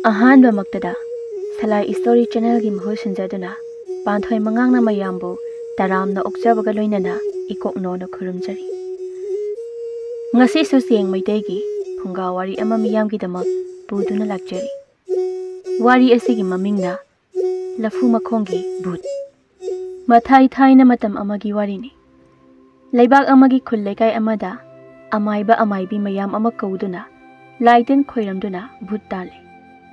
Ahan Maktada, Salai Story Channel Gim Hosenjaduna, Panthoi Mangang na mayambu, Taram na Okjabagaloinana, Ikok no no Kurumjari. Ngasi Susieng Meetei, funga wari ama miyam gidamak, Buduna Lakjari. Wari asigi mamingna, Lafu makhongi bhoot. Mathai thai na matam amagi wari ni. Laibak amagi khullekai amada, amaiba amaibi mayam ama kauduna, Laiten khoiramduna bhoot tale.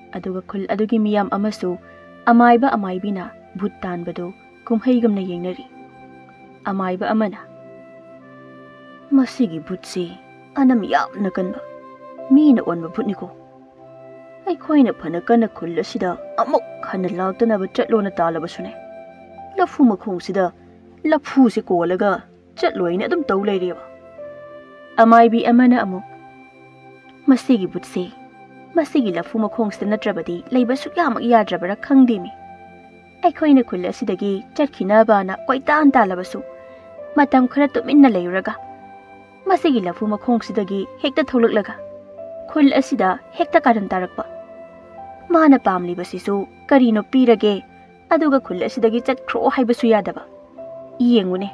Aduga khul adugi miyam amasu amaiba amaibina bhoot tanbadu kumhaigamna yengnari. Amaiba amana masigi bhoot si anam yamna kanba mina onba bhoot niko. Aikhoina phana kana khul asida amuk khana lagtana ba chatlona talabasune. Lafu makhong sida lafu se kolaga chatloina adum taw leireba. Amaibi amana amuk masigi bhoot si Masigi lafu makhong sida natrabadi leiba sukyamak yadrabara khangdimi. Aikhoina khul asidagi chatkhinaba na koitan talabasu matam khara tuminna leiraga masigi lafu makhong sidagi hekta tholaklaga khul asida hekta karan tarakpa mana pamlibasisu karino pirage aduga khul asidagi chatkhro haibasu yadaba yengune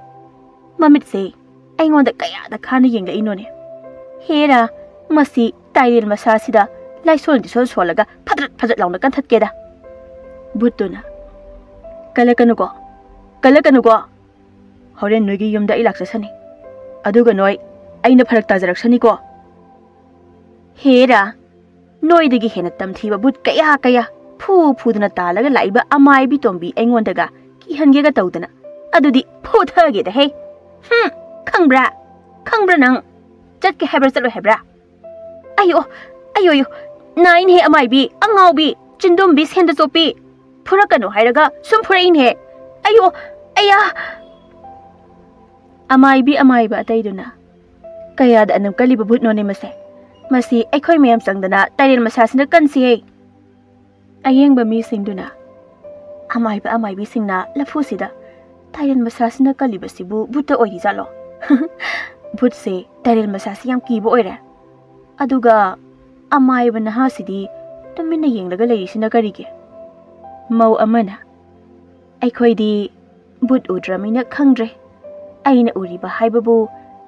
mamit se aingonda kayada khana yengla inone hera masi tairel masasida Laisol di sol solaga padrat launa kan that keda butuna kalakanu ko horen noigi yumda ilaksa sani aduga noi aina pharak tajarak sani ko hera noi digi hena tamthiba but kaya fu duna talaga laiba amai bi tombi engondaga ki hange ga tawdana adudi phu thage da he khangbra nang chat ke hebra chalo hebra ayo Nine he amaibi, angaubi, chindum bis henda sopi. Purakano hairaga, sum purain he. Ayo, aya. Amaibi amaiba ataiduna. Kaya da anam kaliba bhoot no ne mase. Masi aikhoy mayam sangdana tairil masasina kansi he. Ayengba mi singduna. Amaibi singna lafu sida. Tairil masasina kaliba sibu bhoota oidi jalo. Bhoot se tairil masasi yam kibo oira. Aduga amaiba nahasidi tumina yenglaga leisina karige mau amana aikhoidi bhoot udramina khangdre aina uriba haibabu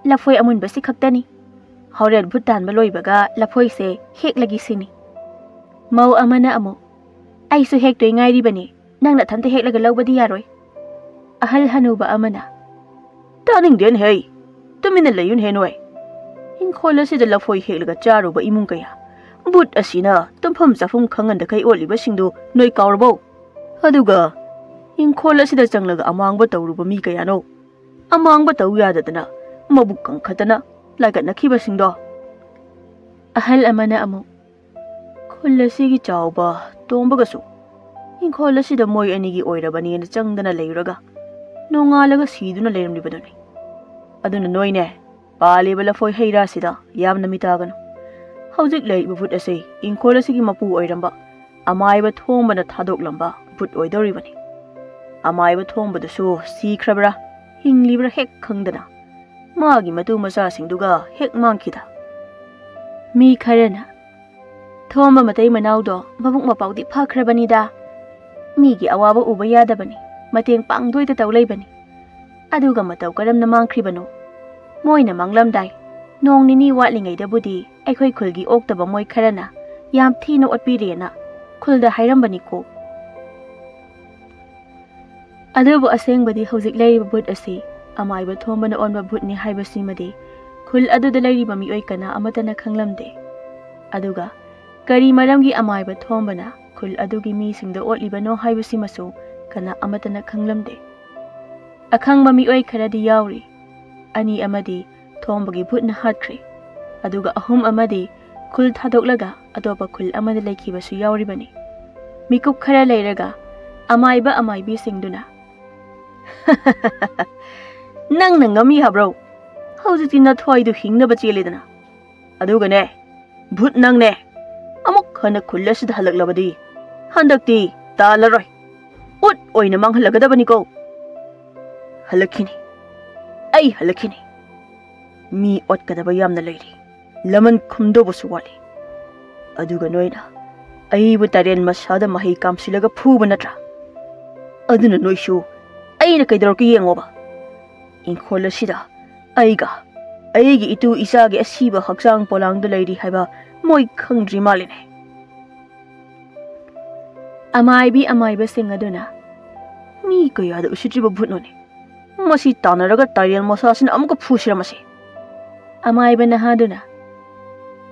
lafoi amunba si khaktani horen bhoot tanba loibaga lafoi se heklagi sini mau amana amu aisu hektoi ngairi bani nangna thante heklaga lawbadi yaroi ahal hanuba amana taning den hei tumina layun henoi inkhola sida lafoi heklaga charuba imung kaya Bhoot asina tumpham chafum khanganda kai oliba singdu noi kaurbo aduga inkhola sida changlaga amangba tawruba mi kayano amangba taw yadadana mabuk kangkhatana lagatna khiba singdo ahal amana amu khola sigi chawba tombagasu inkhola sida moi anigi oirabani na changdana leiraga nongalaga siduna leramlibadani aduna noine palebala foi heira sida yamna mitagano Hauzik lay bhoot ase inkhola sigi mapu oiramba amaiba thongbana thadoklamaba bhoot oidoribani amaiba thongbada su sikhrabra hinglibra hek khangdana magi matu masa singduga hek mangkhida mi kharana thomba matai manawdo mabuk mapaudi phakhrabani da migi awaba uba yadabani mateng pangdoida tawleibani aduga mataw karamna mangkhribano moina manglamdai Nong nini watlingai da budi aikhoi khulgi oktaba moi kharana yam thina otpirena khulda hairambani ko adubu asengbadi hauzik lairiba bhoot ase amaiba thombana onba bhoot ni haibasi madi khul aduda lairiba mi oi kana amatana khanglamde aduga kari maramgi amaiba thombana khul adugi mi singda otliba no haibasi masu kana amatana khanglamde akhangba mi oi kharadi yauri ani amadi Thombagi bhoot na hatkre aduga ahum amadi khul thadoklaga adoba khul amada laikhibasu yauribani mikup khara leiraga amaibi singduna nang ngami habro hauji na thoidu hingna bacheledana aduga ne bhoot nang ne amuk khana khullasid halaklabadi handakti talaroi ut oina manghalagada bani ko halakhini ai halakhini Mi otkadaba yamna leiri laman khumdo bosu wali aduga noina ꯑꯩꯕꯨ train ꯃꯁꯥꯗ ꯃꯍꯩ ꯀꯥꯝꯁꯤꯜꯂꯒ ꯐꯨꯕ ꯅꯠꯇ꯭ꯔꯥ? ꯑꯗꯨꯅ ꯅꯣꯏꯁꯨ ꯑꯩꯅ ꯀꯩꯗꯧꯔꯛꯀꯦ ꯌꯦꯡꯉꯣꯕ. ꯏꯪꯈꯣꯜ ꯑꯁꯤꯗ ꯑꯩꯒ ꯑꯩꯒꯤ ꯏꯇꯨ ꯏꯆꯥꯒꯤ ꯑꯁꯤꯕ ꯍꯛꯆꯥꯡ ꯄꯣꯂꯥꯡꯗ ꯂꯩꯔꯤ ꯍꯥꯏꯕ ꯃꯣꯏ ꯈꯪꯗ꯭ꯔꯤ ꯃꯥꯜꯂꯤꯅꯦ. ꯑꯃꯥꯏꯕꯤ ꯑꯃꯥꯏꯕꯁꯤꯡ ꯑꯗꯨꯅ ꯃꯤ ꯀꯌꯥꯗ ꯎꯁꯤꯠꯇ꯭ꯔꯤꯕ ꯚꯨꯠꯅꯣꯅꯦ. ꯃꯁꯤ ꯇꯥꯟꯅꯔꯒ ꯇꯔꯦꯟ ꯃꯁꯥꯁꯤꯅ ꯑꯃꯨꯛꯀ ꯐꯨꯁꯤꯔꯃꯁꯤ. ꯑꯃꯥꯏꯕ ꯅꯍꯥꯗꯨꯅ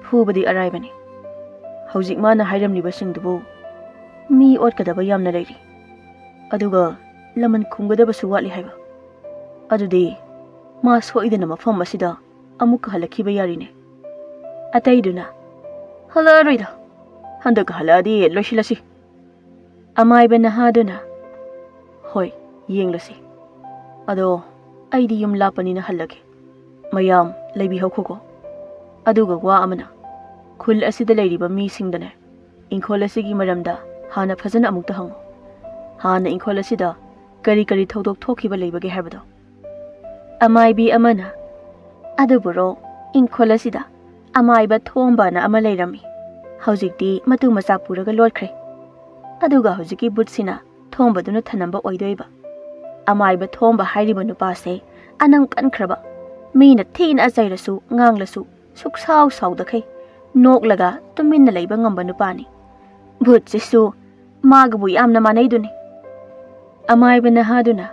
ꯐꯨꯕꯗꯤ ꯑꯔꯥꯏꯕꯅꯤ. ꯍꯧꯖꯤꯛ ꯃꯥꯅ ꯍꯥꯏꯔꯝꯂꯤꯕꯁꯤꯡꯗꯨꯕꯨ ꯃꯤ ꯑꯣꯠꯀꯗꯕ ꯌꯥꯝꯅ ꯂꯩꯔꯤ. ꯑꯗꯨꯒ ꯂꯃꯟ ꯈꯨꯝꯒꯗꯕꯁꯨ ꯋꯥꯠꯂꯤ ꯍꯥꯏꯕ. ꯑꯗꯨꯗꯤ ꯃꯥ ꯁꯣꯏꯗꯅ ꯃꯐꯝ ꯑꯁꯤꯗ ꯑꯃꯨꯛꯀ ꯍꯜꯂꯛꯈꯤꯕ ꯌꯥꯔꯤꯅꯦ. ꯑꯇꯩꯗꯨꯅ ꯍꯜꯂꯛꯑꯔꯣꯏꯗ. ꯍꯟꯗꯛ ꯍꯜꯂꯛꯑꯗꯤ ꯂꯣꯏꯁꯤꯜꯂꯁꯤ. ꯑꯃꯥꯏꯕ ꯅꯍꯥꯗꯨꯅ ꯍꯣꯏ ꯌꯦꯡꯂꯁꯤ. ꯑꯗꯣ ꯑꯩꯗꯤ ꯌꯨꯝ ꯂꯥꯞꯄꯅꯤꯅ ꯍꯜꯂꯒꯦ. ꯃꯌꯥꯝ ꯂꯩꯕꯤꯍꯧꯈꯣꯀꯣ. ꯑꯗꯨꯒ ꯋꯥ ꯑꯃꯅ ꯈꯨꯜ ꯑꯁꯤꯗ ꯂꯩꯔꯤꯕ ꯃꯤꯁꯤꯡꯗꯅꯦ ꯏꯪꯈꯣꯜ ꯑꯁꯤꯒꯤ ꯃꯔꯝꯗ ꯍꯥꯟꯅ ꯐꯖꯅ ꯑꯃꯨꯛꯇ ꯍꯪꯉꯨ. ꯍꯥꯟꯅ ꯏꯪꯈꯣꯜ ꯑꯁꯤꯗ ꯀꯔꯤ ꯀꯔꯤ ꯊꯧꯗꯣꯛ ꯊꯣꯛꯈꯤꯕ ꯂꯩꯕꯒꯦ ꯍꯥꯏꯕꯗꯣ. ꯑꯃꯥꯏꯕꯤ ꯑꯃꯅ ꯑꯗꯨꯕꯨꯔꯣ ꯏꯪꯈꯣꯜ ꯑꯁꯤꯗ ꯑꯃꯥꯏꯕ ꯊꯣꯝꯕꯅ ꯑꯃ ꯂꯩꯔꯝꯃꯤ. ꯍꯧꯖꯤꯛꯇꯤ ꯃꯇꯨ ꯃꯆꯥ ꯄꯨꯔꯒ ꯂꯣꯠꯈ꯭ꯔꯦ. ꯑꯗꯨꯒ ꯍꯧꯖꯤꯛꯀꯤ ꯕꯨꯠꯁꯤꯅ ꯊꯣꯝꯕꯗꯨꯅ ꯊꯅꯝꯕ ꯑꯣꯏꯗꯣꯏꯕ. ꯑꯃꯥꯏꯕ ꯊꯣꯝꯕ ꯍꯥꯏꯔꯤꯕ ꯅꯨꯄꯥꯁꯦ ꯑꯅꯝ ꯀꯟꯈ꯭ꯔꯕ. ꯃꯤꯅ ꯊꯤꯅ ꯑꯆꯩꯔꯁꯨ ꯉꯥꯡꯂꯁꯨ ꯁꯨꯛꯁꯥꯎ ꯁꯥꯎꯗꯈꯩ ꯅꯣꯛꯂꯒ ꯇꯨꯃꯤꯟꯅ ꯂꯩꯕ ꯉꯝꯕ ꯅꯨꯄꯥꯅꯤ. ꯚꯨꯠꯁꯤꯁꯨ ꯃꯥꯒꯕꯨ ꯌꯥꯝꯅ ꯃꯥꯟꯅꯩꯗꯨꯅꯤ. ꯑꯃꯥꯏꯕ ꯅꯍꯥꯗꯨꯅ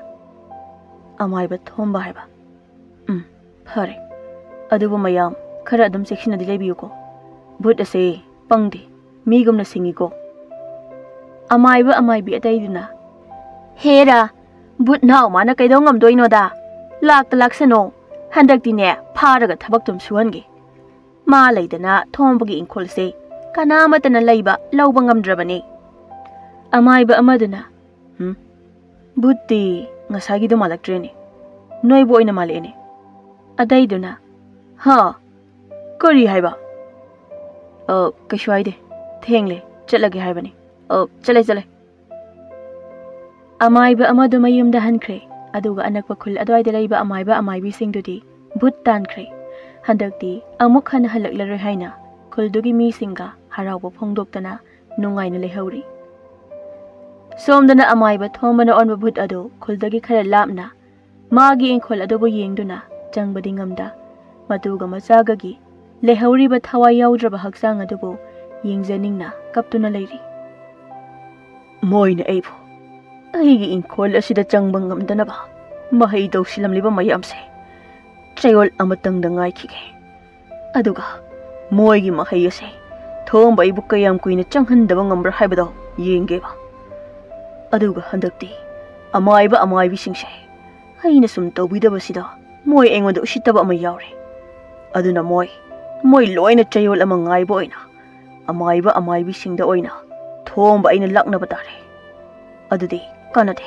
ꯑꯃꯥꯏꯕ ꯊꯣꯝꯕ ꯍꯥꯏꯕ. ꯐꯔꯦ. ꯑꯗꯨꯕꯨ ꯃꯌꯥꯝ ꯈꯔ ꯑꯗꯨꯝ ꯆꯦꯛꯁꯤꯟꯅꯗꯤ ꯂꯩꯕꯤꯌꯨꯀꯣ. ꯚꯨꯠ ꯑꯁꯦ ꯄꯪꯗꯦ. ꯃꯤꯒꯨꯝꯅ ꯁꯤꯡꯉꯤꯀꯣ. ꯑꯃꯥꯏꯕ ꯑꯃꯥꯏꯕꯤ ꯑꯇꯩꯗꯨꯅ ꯍꯦꯔꯥ ꯚꯨꯠ ꯅꯥꯎ ꯃꯥꯅ ꯀꯩꯗꯧ ꯉꯝꯗꯣꯏꯅꯣꯗ. ꯂꯥꯛꯇ ꯂꯥꯛꯁꯅꯣ. ꯍꯟꯗꯛꯇꯤꯅꯦ ꯐꯥꯔꯒ ꯊꯕꯛꯇꯨꯝ ꯁꯨꯍꯟꯒꯦ. ꯃꯥ ꯂꯩꯗꯅ ꯊꯣꯝꯕꯒꯤ ꯏꯪꯈꯣꯜꯁꯦ ꯀꯅꯥꯃꯠꯇꯅ ꯂꯩꯕ ꯂꯧꯕ ꯉꯝꯗ꯭ꯔꯕꯅꯤ. ꯑꯃꯥꯏꯕ ꯑꯃꯗꯨꯅ ꯚꯨꯠꯇꯤ ꯉꯁꯥꯏꯒꯤꯗꯣ ꯃꯥꯜꯂꯛꯇ꯭ꯔꯦꯅꯦ. ꯅꯣꯏꯕꯨ ꯑꯣꯏꯅ ꯃꯥꯜꯂꯛꯑꯦꯅꯦ. ꯑꯇꯩꯗꯨꯅ ꯍꯥ ꯀꯔꯤ ꯍꯥꯏꯕ? ꯀꯩꯁꯨ ꯍꯥꯏꯗꯦ. ꯊꯦꯡꯂꯦ. ꯆꯠꯂꯒꯦ ꯍꯥꯏꯕꯅꯤ. ꯆꯠꯂꯦ. ꯑꯃꯥꯏꯕ ꯑꯃꯗꯨ ꯃꯌꯨꯝꯗ ꯍꯟꯈ꯭ꯔꯦ. ꯑꯗꯨꯒ ꯑꯅꯛꯄ ꯈꯨꯜ ꯑꯗꯨꯋꯥꯏꯗ ꯂꯩꯕ ꯑꯃꯥꯏꯕ ꯑꯃꯥꯏꯕꯤꯁꯤꯡꯗꯨꯗꯤ ꯚꯨꯠ ꯇꯥꯟꯈ꯭ꯔꯦ. ꯍꯟꯗꯛꯇꯤ ꯑꯃꯨꯛ ꯍꯟꯅ ꯍꯜꯂꯛꯂꯔꯣꯏ ꯍꯥꯏꯅ ꯈꯨꯜꯗꯨꯒꯤ ꯃꯤꯁꯤꯡꯒ ꯍꯔꯥꯎꯕ ꯐꯣꯡꯗꯣꯛꯇꯅ ꯅꯨꯡꯉꯥꯏꯅ ꯂꯩꯍꯧꯔꯤ. ꯁꯣꯝꯗꯅ ꯑꯃꯥꯏꯕ ꯊꯣꯝꯕꯅ ꯑꯣꯟꯕ ꯚꯨꯠ ꯑꯗꯨ ꯈꯨꯜꯗꯒꯤ ꯈꯔ ꯂꯥꯞꯅ ꯃꯥꯒꯤ ꯏꯪꯈꯣꯜ ꯑꯗꯨꯕꯨ ꯌꯦꯡꯗꯨꯅ ꯆꯪꯕꯗꯤ ꯉꯝꯗ ꯃꯇꯨꯒ ꯃꯆꯥꯒꯒꯤ ꯂꯩꯍꯧꯔꯤꯕ ꯊꯋꯥꯏ ꯌꯥꯎꯗ꯭ꯔꯕ ꯍꯛꯆꯥꯡ ꯑꯗꯨꯕꯨ ꯌꯦꯡꯖꯅꯤꯡꯅ ꯀꯞꯇꯨꯅ ꯂꯩꯔꯤ. ꯃꯣꯏꯅ ꯑꯩꯕꯨ ꯑꯩꯒꯤ ꯏꯪꯈꯣꯜ ꯑꯁꯤꯗ ꯆꯪꯕ ꯉꯝꯗꯅꯕ ꯃꯍꯩ ꯇꯧꯁꯤꯜꯂꯝꯂꯤꯕ ꯃꯌꯥꯝꯁꯦ ꯆꯌꯣꯜ ꯑꯃꯇꯪꯗ ꯉꯥꯏꯈꯤꯒꯦ. ꯑꯗꯨꯒ ꯃꯣꯏꯒꯤ ꯃꯍꯩ ꯑꯁꯦ ꯊꯣꯝꯕ ꯑꯩꯕꯨ ꯀꯌꯥꯝ ꯀꯨꯏꯅ ꯆꯪꯍꯟꯗꯕ ꯉꯝꯕ꯭ꯔꯥ ꯍꯥꯏꯕꯗꯣ ꯌꯦꯡꯒꯦꯕ. ꯑꯗꯨꯒ ꯍꯟꯗꯛꯇꯤ ꯑꯃꯥꯏꯕ ꯑꯃꯥꯏꯕꯤꯁꯤꯡꯁꯦ ꯑꯩꯅ ꯁꯨꯝ ꯇꯧꯕꯤꯗꯕꯁꯤꯗ ꯃꯣꯏ ꯑꯩꯉꯣꯟꯗ ꯎꯁꯤꯠꯇꯕ ꯑꯃ ꯌꯥꯎꯔꯦ. ꯑꯗꯨꯅ ꯃꯣꯏ ꯂꯣꯏꯅ ꯆꯌꯣꯜ ꯑꯃ ꯉꯥꯏꯕ ꯑꯣꯏꯅ ꯑꯃꯥꯏꯕ ꯑꯃꯥꯏꯕꯤꯁꯤꯡꯗ ꯑꯣꯏꯅ ꯊꯣꯝꯕ ꯑꯩꯅ ꯂꯥꯛꯅꯕ ꯇꯥꯔꯦ. ꯑꯗꯨꯗꯤ ꯀꯥꯟꯅꯗꯦ.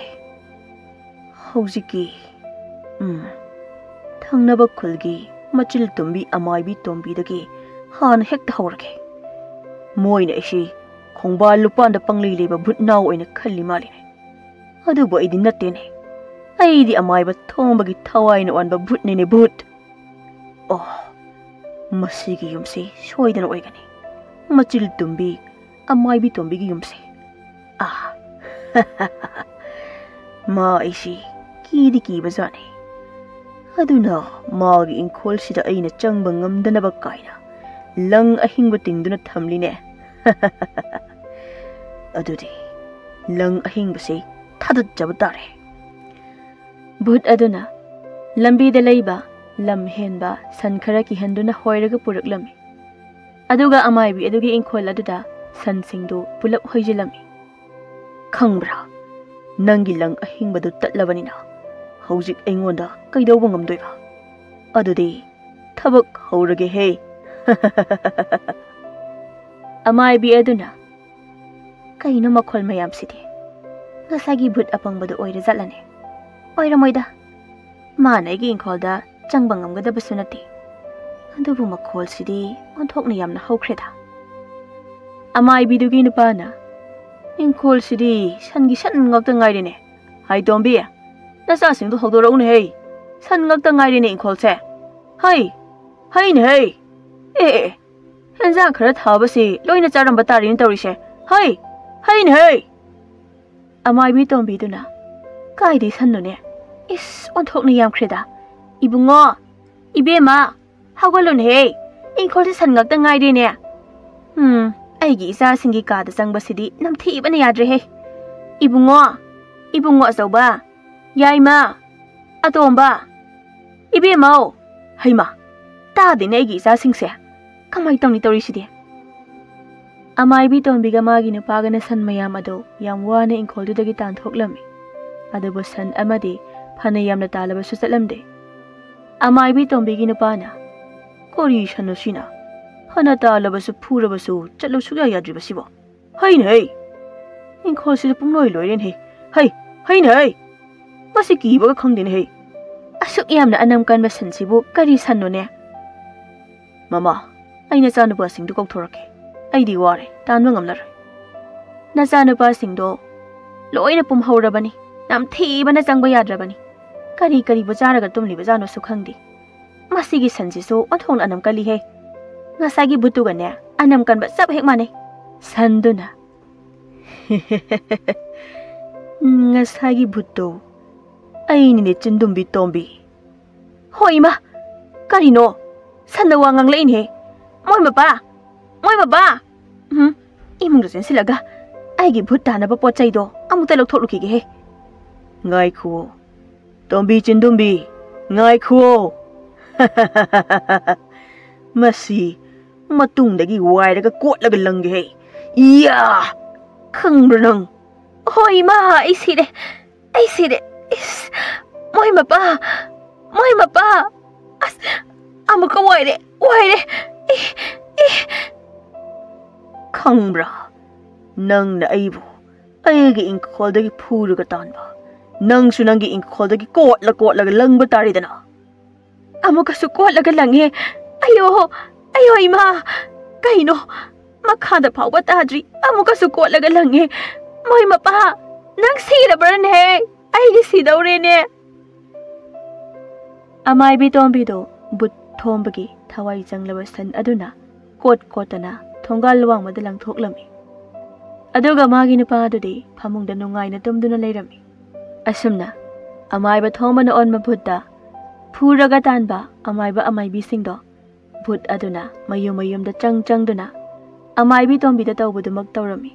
ꯍꯧꯖꯤꯛꯀꯤ ꯊꯪꯅꯕ ꯈꯨꯜꯒꯤ ꯃꯆꯤꯜ ꯇꯨꯝꯕꯤ ꯑꯃꯥꯏꯕꯤ ꯇꯣꯝꯕꯤꯗꯒꯤ ꯍꯥꯟꯅ ꯍꯦꯛꯇ ꯍꯧꯔꯒꯦ. ꯃꯣꯏꯅ ꯑꯩꯁꯤ ꯈꯣꯡꯕꯥꯜ ꯂꯨꯄꯥꯟꯗ ꯄꯪꯂꯩ ꯂꯩꯕ ꯚꯨꯠꯅꯥꯎ ꯑꯣꯏꯅ ꯈꯜꯂꯤ ꯃꯥꯜꯂꯤꯅꯦ. ꯑꯗꯨꯕꯨ ꯑꯩꯗꯤ ꯅꯠꯇꯦꯅꯦ. ꯑꯩꯗꯤ ꯑꯃꯥꯏꯕ ꯊꯣꯝꯕꯒꯤ ꯊꯋꯥꯏꯅ ꯑꯣꯟꯕ ꯚꯨꯠꯅꯤꯅꯦ. ꯚꯨꯠ. ꯃꯁꯤꯒꯤ ꯌꯨꯝꯁꯤ ꯁꯣꯏꯗꯅ ꯑꯣꯏꯒꯅꯤ. ꯃꯆꯤꯜ ꯇꯨꯝꯕꯤ ꯑꯃꯥꯏꯕꯤ ꯇꯣꯝꯕꯤꯒꯤ ꯌꯨꯝꯁꯤ. ꯃꯥ ꯑꯩꯁꯤ ꯀꯤꯗꯤ ꯀꯤꯕꯖꯥꯠꯅꯤ. ꯑꯗꯨꯅ ꯃꯥꯒꯤ ꯏꯪꯈꯣꯜꯁꯤꯗ ꯑꯩꯅ ꯆꯪꯕ ꯉꯝꯗꯅꯕ ꯀꯥꯏꯅ ꯂꯪ ꯑꯍꯤꯡꯕ ꯇꯤꯡꯗꯨꯅ ꯊꯝꯂꯤꯅꯦ. ꯑꯗꯨꯗꯤ ꯂꯪ ꯑꯍꯤꯡꯕꯁꯤ ꯊꯥꯗꯠꯆꯕ ꯇꯥꯔꯦ. ꯚꯨꯠ ꯑꯗꯨꯅ ꯂꯝꯕꯤꯗ ꯂꯩꯕ ꯂꯝ ꯍꯦꯟꯕ ꯁꯟ ꯈꯔ ꯀꯤꯍꯟꯗꯨꯅ ꯍꯣꯏꯔꯒ ꯄꯨꯔꯛꯂꯝꯃꯤ. ꯑꯗꯨꯒ ꯑꯃꯥꯏꯕꯤ ꯑꯗꯨꯒꯤ ꯏꯪꯈꯣꯜ ꯑꯗꯨꯗ ꯁꯟꯁꯤꯡꯗꯨ ꯄꯨꯂꯞ ꯍꯣꯏꯖꯤꯜꯂꯝꯃꯤ. ꯈꯪꯕ꯭ꯔꯥ? ꯅꯪꯒꯤ ꯂꯪ ꯑꯍꯤꯡꯕꯗꯨ ꯇꯠꯂꯕꯅꯤꯅ ꯍꯧꯖꯤꯛ ꯑꯩꯉꯣꯟꯗ ꯀꯩꯗꯧꯕ ꯉꯝꯗꯣꯏꯕ? ꯑꯗꯨꯗꯤ ꯊꯕꯛ ꯍꯧꯔꯒꯦꯍꯦ. ꯑꯃꯥꯏꯕꯤ ꯑꯗꯨꯅ ꯀꯩꯅꯣ ꯃꯈꯣꯜ ꯃꯌꯥꯝꯁꯤꯗꯤ? ꯉꯁꯥꯏꯒꯤ ꯚꯨꯠ ꯑꯄꯪꯕꯗꯨ ꯑꯣꯏꯔꯖꯥꯠꯂꯅꯦ? ꯑꯣꯏꯔꯝꯃꯣꯏꯗ. ꯃꯥꯅ ꯑꯩꯒꯤ ꯏꯪꯈꯣꯜꯗ ꯆꯪꯕ ꯉꯝꯒꯗꯕꯁꯨ ꯅꯠꯇꯦ. ꯑꯗꯨꯕꯨ ꯃꯈꯣꯜꯁꯤꯗꯤ ꯑꯣꯟꯊꯣꯛꯅ ꯌꯥꯝꯅ ꯍꯧꯈ꯭ꯔꯦꯗ. ꯑꯃꯥꯏꯕꯤꯗꯨꯒꯤ ꯅꯨꯄꯥꯅ ꯏꯪꯈꯣꯜꯁꯤꯗꯤ ꯁꯟꯒꯤ ꯁꯟ ꯉꯥꯛꯇ ꯉꯥꯏꯔꯦꯅꯦ. ꯍꯥꯏ ꯇꯣꯝꯕꯤ, ꯅꯆꯥꯁꯤꯡꯗꯨ ꯍꯧꯗꯣꯔꯛꯎꯅꯦꯍꯦ. ꯁꯟ ꯉꯥꯛꯇ ꯉꯥꯏꯔꯦꯅꯦ ꯏꯪꯈꯣꯜꯁꯦ. ꯍꯩꯅꯦꯍꯦ. ꯑꯦ ꯍꯦꯟꯖꯥꯡ ꯈꯔ ꯊꯥꯕꯁꯤ ꯂꯣꯏꯅ ꯆꯥꯔꯝꯕ ꯇꯥꯔꯦꯅꯦ ꯇꯧꯔꯤꯁꯦ. Hey! Hey hey! Amaibi tombiduna. Kaidi sanune. Is on talk ni yam creda. Ibungo! Ibema! Hawalun hey! Inkol san ngak the ngai ne. Aigi isa singi ka the sang basidi nam thi bana yadre hey. Ibungo! Ibungo soba! Yaima! Atomba! Ibema! Hey ma! Ta din aigi isa sing se. Kamai tong ni tori sidi. Amaibi tombiga magi nupagana san mayam ado yam wana inkol dagi tan thoklami. Adabu san amadi phana yamna talaba su satlamde. Amaibi tombigi nupana kori shanusina phana talaba su phuraba su chatlo suya yadriba sibo. Hai nei inkol si pungloi loiren he. Hai nei masi kiba khangdin he. Asuk yamna anam kan masan sibu kari sanno ne. Mama aina chanu ba sing du kok thorake. Aidi ware tanwa ngamlar. Nasana pa singdo loina pum haurabani nam thibana changba yadrabani. Kari bachara ga tumli bajano sukhangdi. Masigi sanjiso othong anam kali he. Ngasagi butu ga ne anam kan ba sab hek mane. Sanduna. Ngasagi butu. Aini ne chindumbi tombi. Hoi ma. Kari no. Sanna wangang lein he. Moi mapa. Moi baba. Imung do sensilaga. Aigi bhutana ba pochai do. Amuta lok thokluki ge he. Ngai khuo. Tombi chindumbi. Ngai khuo. Masi matung dagi wai daga kot laga lang ge he. Ya. Khang nang. Hoi ma ai si de. Is. Moi baba. As amuka wai de. Khangbra nang na aibu aigi inkol dagi phuru ga tanba nang su nangi inkol dagi kot la langba tari dana amuka su kot la langhe ayo ima kaino makhanda phawba tadri amuka su kot la langhe moi mapa nang sira baran he aigi sidaure ne amai bi tombi do but thombagi thawai janglaba san aduna kotana thongal wang madalang thoklami aduga magi nupa adudi phamungda nungai na tumduna leirami asumna amaiba thomana on mabutta phuraga tanba amaibi singdo but aduna mayum da changduna amaibi tombi da tawbudumak tawrami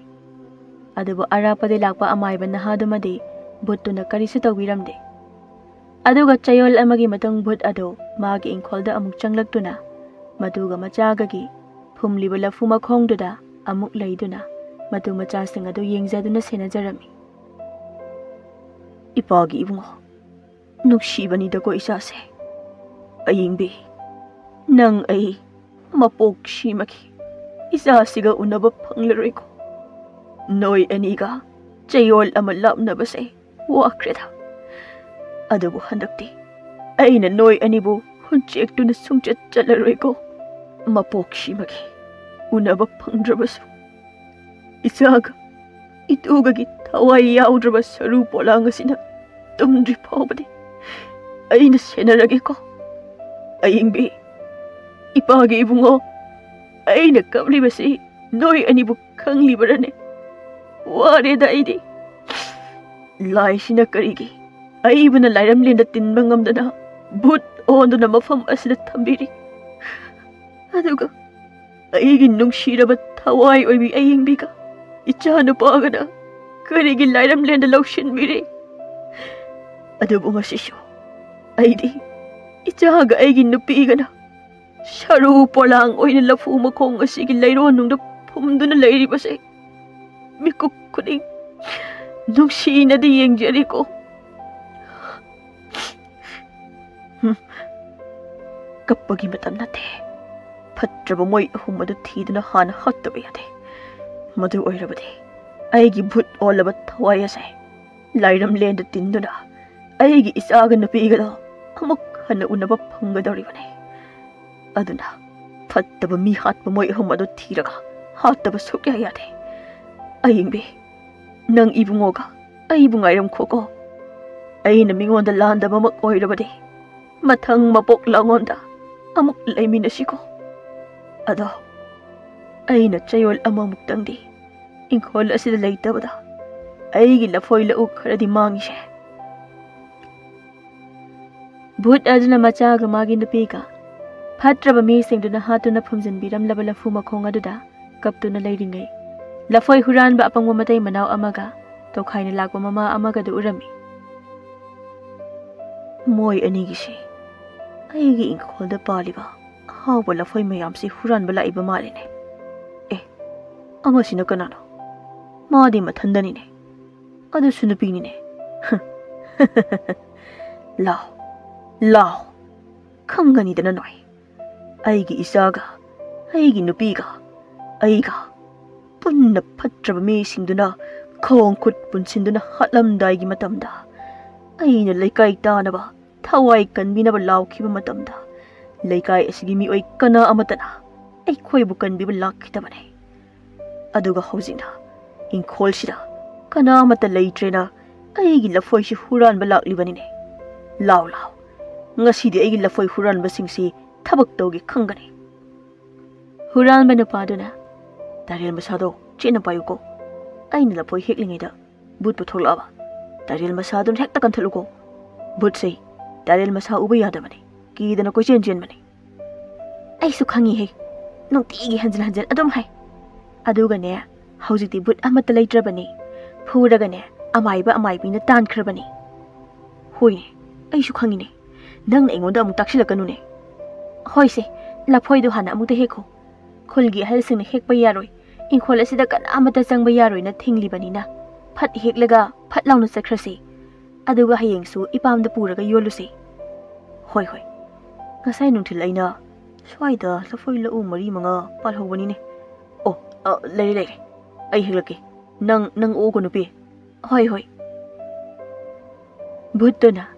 adubu arapade lakpa amaiba nahadumadi buttuna karisu tawbiramde aduga chayol amagi matang but ado magi ingkholda amuk changlaktuna maduga machagagi Humliba Lafu makhon amuk laiduna matu macha sing adu yengjaduna senajarami. Ipagi ibungo nuksibani da ko isa se. Ayingbi nang ay mapok shimaki isa siga unaba panglaroy ko. Noy aniga chayol amalap na base wakreda. Adabu handakti ay na noy anibu hunchek tu na sungchat chalaroy ko. Mapok shimaki unaba pangdrabasu isaga itugagi thawai yaudra saru polanga sina tumdri phawbadi aina senarage ko ayingbi ipagi ibungo aina kabli basi noi anibu khangli barane ware da idi lai sina karigi aibuna lairam lenda tinba ngamdana but onduna mafam asida thambiri aduga aigi nungshiraba thawai oibi ayingbiga ichana pagana karigi lairam lenda laushin mire adubu ngasisyo aidi ichaga aigi nupigana sharu polang oina lafu makhong asigi lairon nungda phumduna lairibase mikuk kuning nungshina di yengjari ko kappagi matam nate Patraba moi ahumadu thiduna hana hattaba yade madu oirabade aigi bhut olaba thawai ase lairam lenda tinduna aigi isaga nupigada amuk hana unaba phangadoribane aduna fattaba mi hatba moi ahumadu thiraga hattaba sukya yade ayingbe nang ibungoga aibungairam khoko aina mingonda landaba mak oirabade mathang mapok langonda amuk laiminasiko ado aina chayol amamuktangdi इंखोल असिदा लेइतबदा अइगी लफोई लउ खरदी मांगिशे भूत अदुना मचागा मागी नुपीगा फत्रबा मीसिंगदुना हातुना फुमजिनबिरमलबा लफु मखोंग अदुदा कपतुना लेरिंगै लफोई हुरानबा अपंगबा मतै मनाव अमगा तोखाइना लाकबा mama अमगा दु उरमी मोय अनिगिशे अइगी इंखोलदा पालिबा हावबा लफोई मयामसि हुरानबा लाइबा मालिने ए अमसिना कनानो मादि मथंदनिने अदुसु नुपीनिने लाओ लाओ खंगनीदना नोय अइगी इसागा अइगी नुपीगा अइगा पुन्ना फत्रबा मीसिंगदुना खोंग खुट पुनसिंदुना हतलमदाइगी मतमदा अइना लेकाई तानबा थवाई कनबिनबा लाउखिबा मतमदा लेकाई असिगी मिओइ कना अमतना अइखोइबु कनबिबा लाखितबने अदुगा हौजिना इंखोलसिदा कना अमता लेइट्रेना अइगी लफोइसि हुरानबा लाक्लिबनिने लाउ लाउ ngasi di aigi lafoi huran basing si thabak tawgi khangani huran bana paduna tarel masado chena payuko aina lafoi heklingai da but puthola ba tarel masadun hekta kan thaluko but sei tarel masa uba yada bani ki dana ko chen chen bani ai su khangi he nong ti gi hanjal hanjal adum hai aduga ne haujiti but amata leitra bani phuraga ne amai bi na tan khra bani hoi ne ai su khangi ne nang na ingonda amuk taksilakanu ne hoi se lafoi du hana amuk te hekho khulgi hal sing ne hekpa yaroi inkhol asida kan amata changba yaroi na thingli bani na phat heklaga phat launu sakhrase aduga hayeng su ipam da puraga yolu se hoi hoi ngasai nungthil aina swaida lafoi la u mari manga pal hobani ne oh lere ai heklake nang o ko nupi hoi hoi bhuttona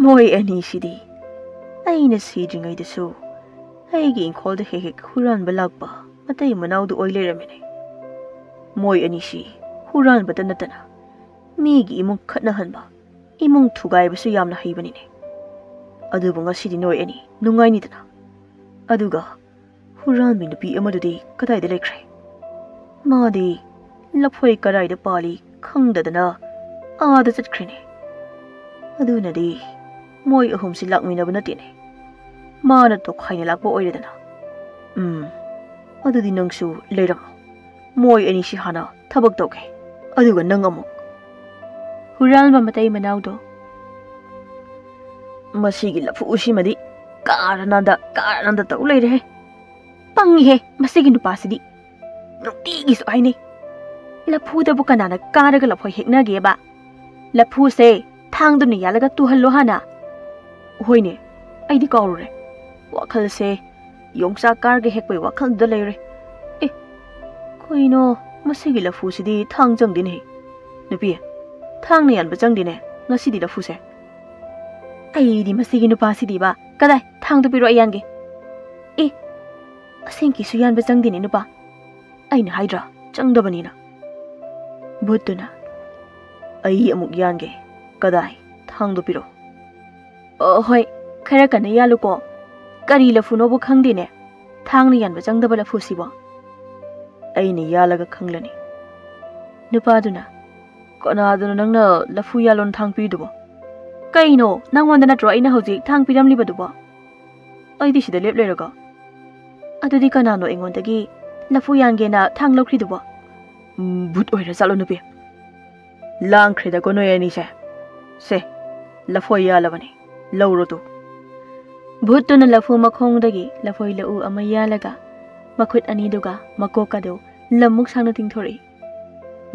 moy ani sidi aina sidringai da so aigi inkhol da hek huran balakba matai manaw du oile ramene moy ani si huran batana tana migi imung khatna hanba imung thugai basu yamna haibani ne adu bunga sidi noy ani nungai ni tana aduga huran min pi amadudi kadai da lekre madi lafoi karai da pali khangdadana ada chatkrene adunadi moy ahum si lakmina banatine mana to khaina lakbo oiredana adudi nangsu leiram moy ani si hana thabak toke aduga nangamuk hural ba matai manawdo masigi lafu usimadi karananda to leire pangi he masigi nupasidi nutigi so aine lafu da bukanana karaga lafoi hekna ge ba lafu se thang du ni yalaga tu hallo hana hoine aidi kaurure wakhal se yongsa kar ge hekpai wakhal da leire e koino masigi lafu sidi thang jang din he nupi thang ni yan ba jang dine ngasi di lafu se aidi masigi nu pa sidi ba kadai thang du piro ayan ge e asengki su yan ba jang dine nu pa aina haidra jang da bani na butuna ai amuk yan ge kadai thang do piro hoi khara kan yalu ko kari lafu no bo khangdi ne thang ni yan ba jang da bala fusi bo ai ni yalaga khanglani nupa duna kona duna nang na lafu yalon thang pi du bo kai no nang wanda na tro ai na hoji thang piram li ba du bo ai di sida lep leraga adudi kana no engon dagi lafu yan ge na thang lokri du bo but oira salo nupi lang khrida ko no yani se lafoi yalabani lawro tu bhutuna lafu makhong dagi lafoi lau ama yalaga makhut ani duga makoka do lamuk sangna tingthori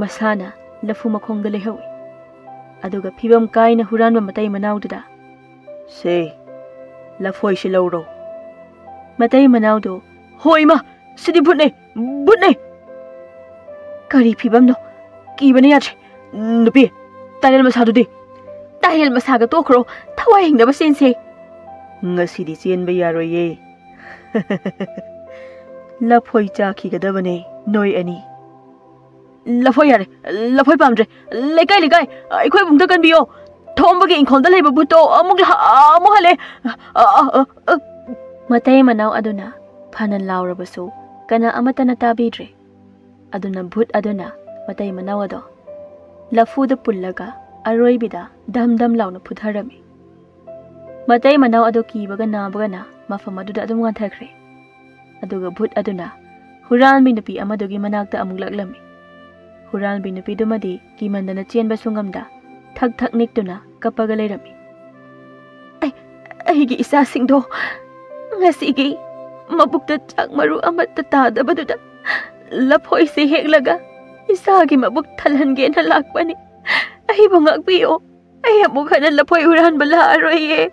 masana lafu makhong da lehawi aduga phibam kaina huranba matai manaw duda se lafoi shi lawro matai manaw do hoi ma sidi bhutne kari phibam no ki bani yatre nupi tarel masadu di tarel masaga tokro thawai hingda ba sense ngasi di chen ba yaroye lafoi cha khi ga dabane noi ani lafoi yare lafoi pamdre lekai aikhoi bungda kan biyo thomba ge inkhol da leiba buto amuk hale matai manaw aduna phanan lawrabasu kana amatana tabidre. Aduna bhoot aduna matai manaw ado lafu da pullaga aroibida dam dam launa putharami. Matai manaw ado kibaga na mafam aduda adum nganthakre. Aduga bhoot aduna huranbi nupi amadugi manakta amuk laklami. Huranbi nupi dumadi kimandana chenba sungamda thak thak niktuna kapaga leirami. Aigi isa singdo ngasigi mabukta chak maru amatta tadabaduda laphoi se heklaga isagi mabuk thalhange na lakpani. Ai bangak biyo ai amuk hana laphoi huran bala aroye.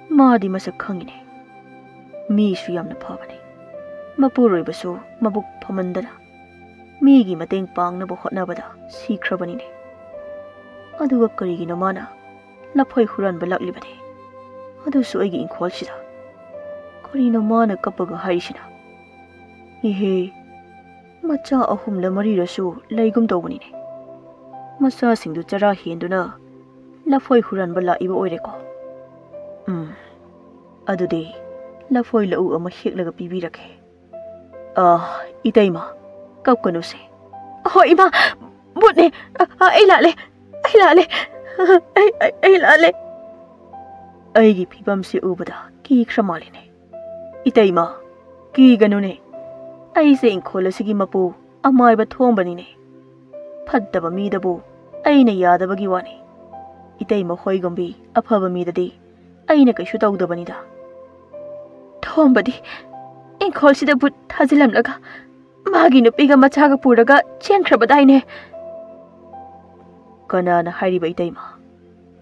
Madi masak khangine. Mi su yamna phabani. Mapuroi basu mabuk phamandana. Mi gi mateng pangna bo hotnabada sikhrabani ne. Aduga karigino mana laphoi huran balaklibani. Adu su aigi inkhol sida. Karino mana kapaga haisina. Ihe macha ahum la mari rasu laigum tawbani ne. Masa singdu chara henduna laphoi huran bala iba oireko. Adudi laphoi lau ama heklaga pibirake. Itaima kapkanu se. Oh ima butne ai lale. Aigi pibam se ubada ki khramalene. Itaima ki ganune. Ai se inkhola sigi mapu amai ba thombani ne. Phaddaba mi dabu aina yadabagi wani. Itaima hoigombi aphaba mi dadi aina kaishu tawdabani da. Thombadi inkhol sida but thajilam laga magi nupiga machaga puraga chenkrabadaine. Kanana hariba itaima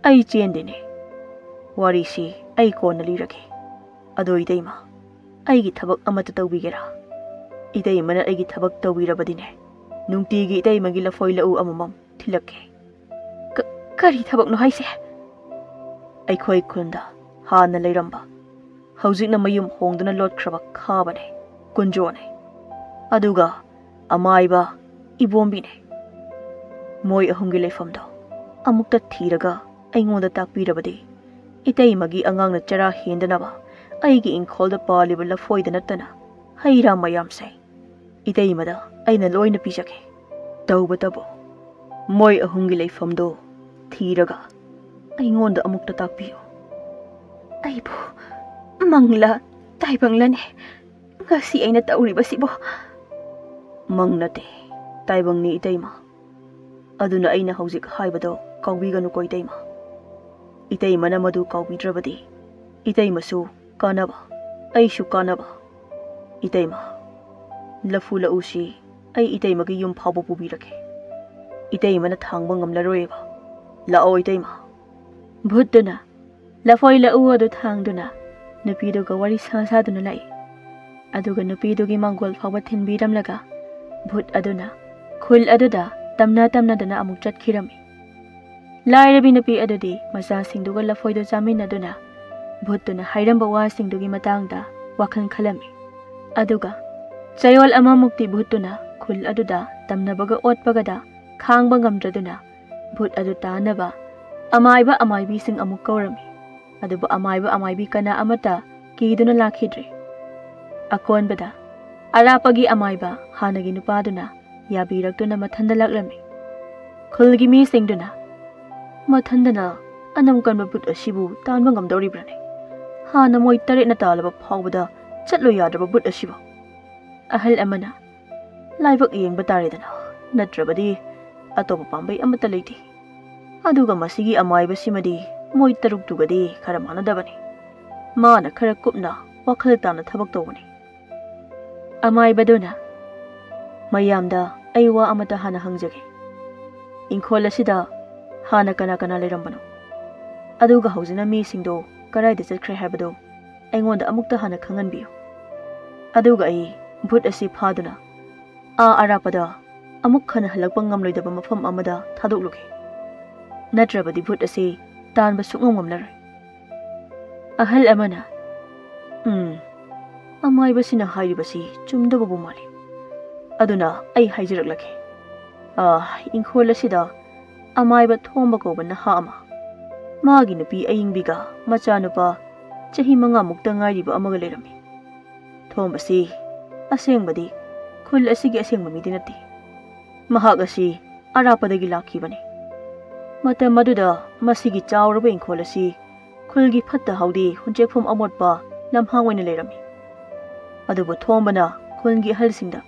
ai chendene. Wari si ai kona lirake. Ado itaima aigi thabak amata tawbigera. Itaima na aigi thabak tawbirabadine. Nungtigi itaima gi laphoi lau amamam thilakke. Kari thabak no haise. Aikhoi khunda hana leiramba. Haujik na mayum hongduna lotkraba khabane kunjone. Aduga amaiba ibombine. Moi ahumgi leifamdo amukta thiraga aingonda takpirabadi. Itaimagi angang na chara hendanaba aigi inkhol da paliba laphoi da natana haira mayam sai. Itaimada aina loina pisake. Tawbatabo moi ahumgi leifamdo thiraga aingonda amukta takpiyo. Aibu mangla taibangla ne ngasi aina tauriba sibo. Mangnate taibangni itaima. Aduna aina haujik haibado kawbiganu ko itaima. Itaima na madu kawbidrabadi itaima su kanaba aishu kanaba. Itaima lafu la usi ai itaima gi yum phabo pubirake. Itaima na thangba ngamlaroiba. Lao itaima. Bhuttuna lafoi la u adu thangduna nupidu ga wari sasaduna lai. Aduga nupidu gi mangol phaba thinbiramlaga bhoot aduna khul aduda tamna dana amuk chatkirami. Lairabi nupi adudi macha singduga lafoido chaminaduna bhootuna hairamba wa singdugi matangda wakhal khalami. Aduga chayol ama mukti bhootuna khul aduda tamnabaga otpagada khangba ngamdraduna bhoot adu tanaba amaibi sing amuk kaurami. Aduba amaibi kana amata kiduna lakhidre. Akonbada arapagi amaiba hanagi nupaduna yabirakduna mathanda laklami. Khulgi mi singduna mathandana anam kanba bhoot asibu tanba ngamdoribrane. Hana moi taret na talaba phawbada chatlo yadraba bhoot asibu. Ahal amana laibak yengba taredana natrabadi atopa pambai amata leiti. Aduga masigi amaiba simadi moi taruk tugadi khara manadabani. Mana khara kupna wakhal tana thabak tawbani. Amaibaduna mayamda aiwa amata hana hangjage. Inkhol asida hana kana leirambano. Aduga haujina mi singdo karaida chatkre haibado aingonda amukta hana khanganbiyo. Aduga ai bhoot asi phaduna arapada amuk khana halakpa ngamloidaba mafam amada thadokluke. Natrabadi bhoot asi tanba sukngam ngamlaroi. Ahal amana amaiba sina hairibasi chumdababu mali. Aduna ai haijiraklake. Inkhol asida amaiba thomba koba naha ama. Magi nupi ayingbiga macha nupa chahi manga mukta ngairiba amaga leirami. ꯊꯣꯝꯕꯁꯤ ꯑꯁꯦꯡꯕꯗꯤ ꯈꯨꯜ ꯑꯁꯤꯒꯤ ꯑꯁꯦꯡꯕ ꯃꯤꯗꯤ ꯅꯠꯇꯦ ꯃꯍꯥꯛ ꯑꯁꯤ ꯑꯔꯥꯞꯄꯗꯒꯤ ꯂꯥꯛꯈꯤꯕꯅꯤ ꯃꯇꯝ ꯑꯗꯨꯗ ꯃꯁꯤꯒꯤ ꯆꯥꯎꯔꯕ ꯏꯪꯈꯣꯜ ꯑꯁꯤ ꯈꯨꯜꯒꯤ ꯐꯠꯇ ꯍꯥꯎꯗꯤ ꯍꯨꯟꯆꯦꯛꯐꯝ ꯑꯃꯣꯠꯄ ꯂꯝꯍꯥꯡ ꯑꯣꯏꯅ ꯂꯩꯔꯝꯃꯤ ꯑꯗꯨꯕꯨ ꯊꯣꯝꯕꯅ ꯈꯨꯜꯒꯤ ꯑꯍꯜꯁꯤꯡꯗ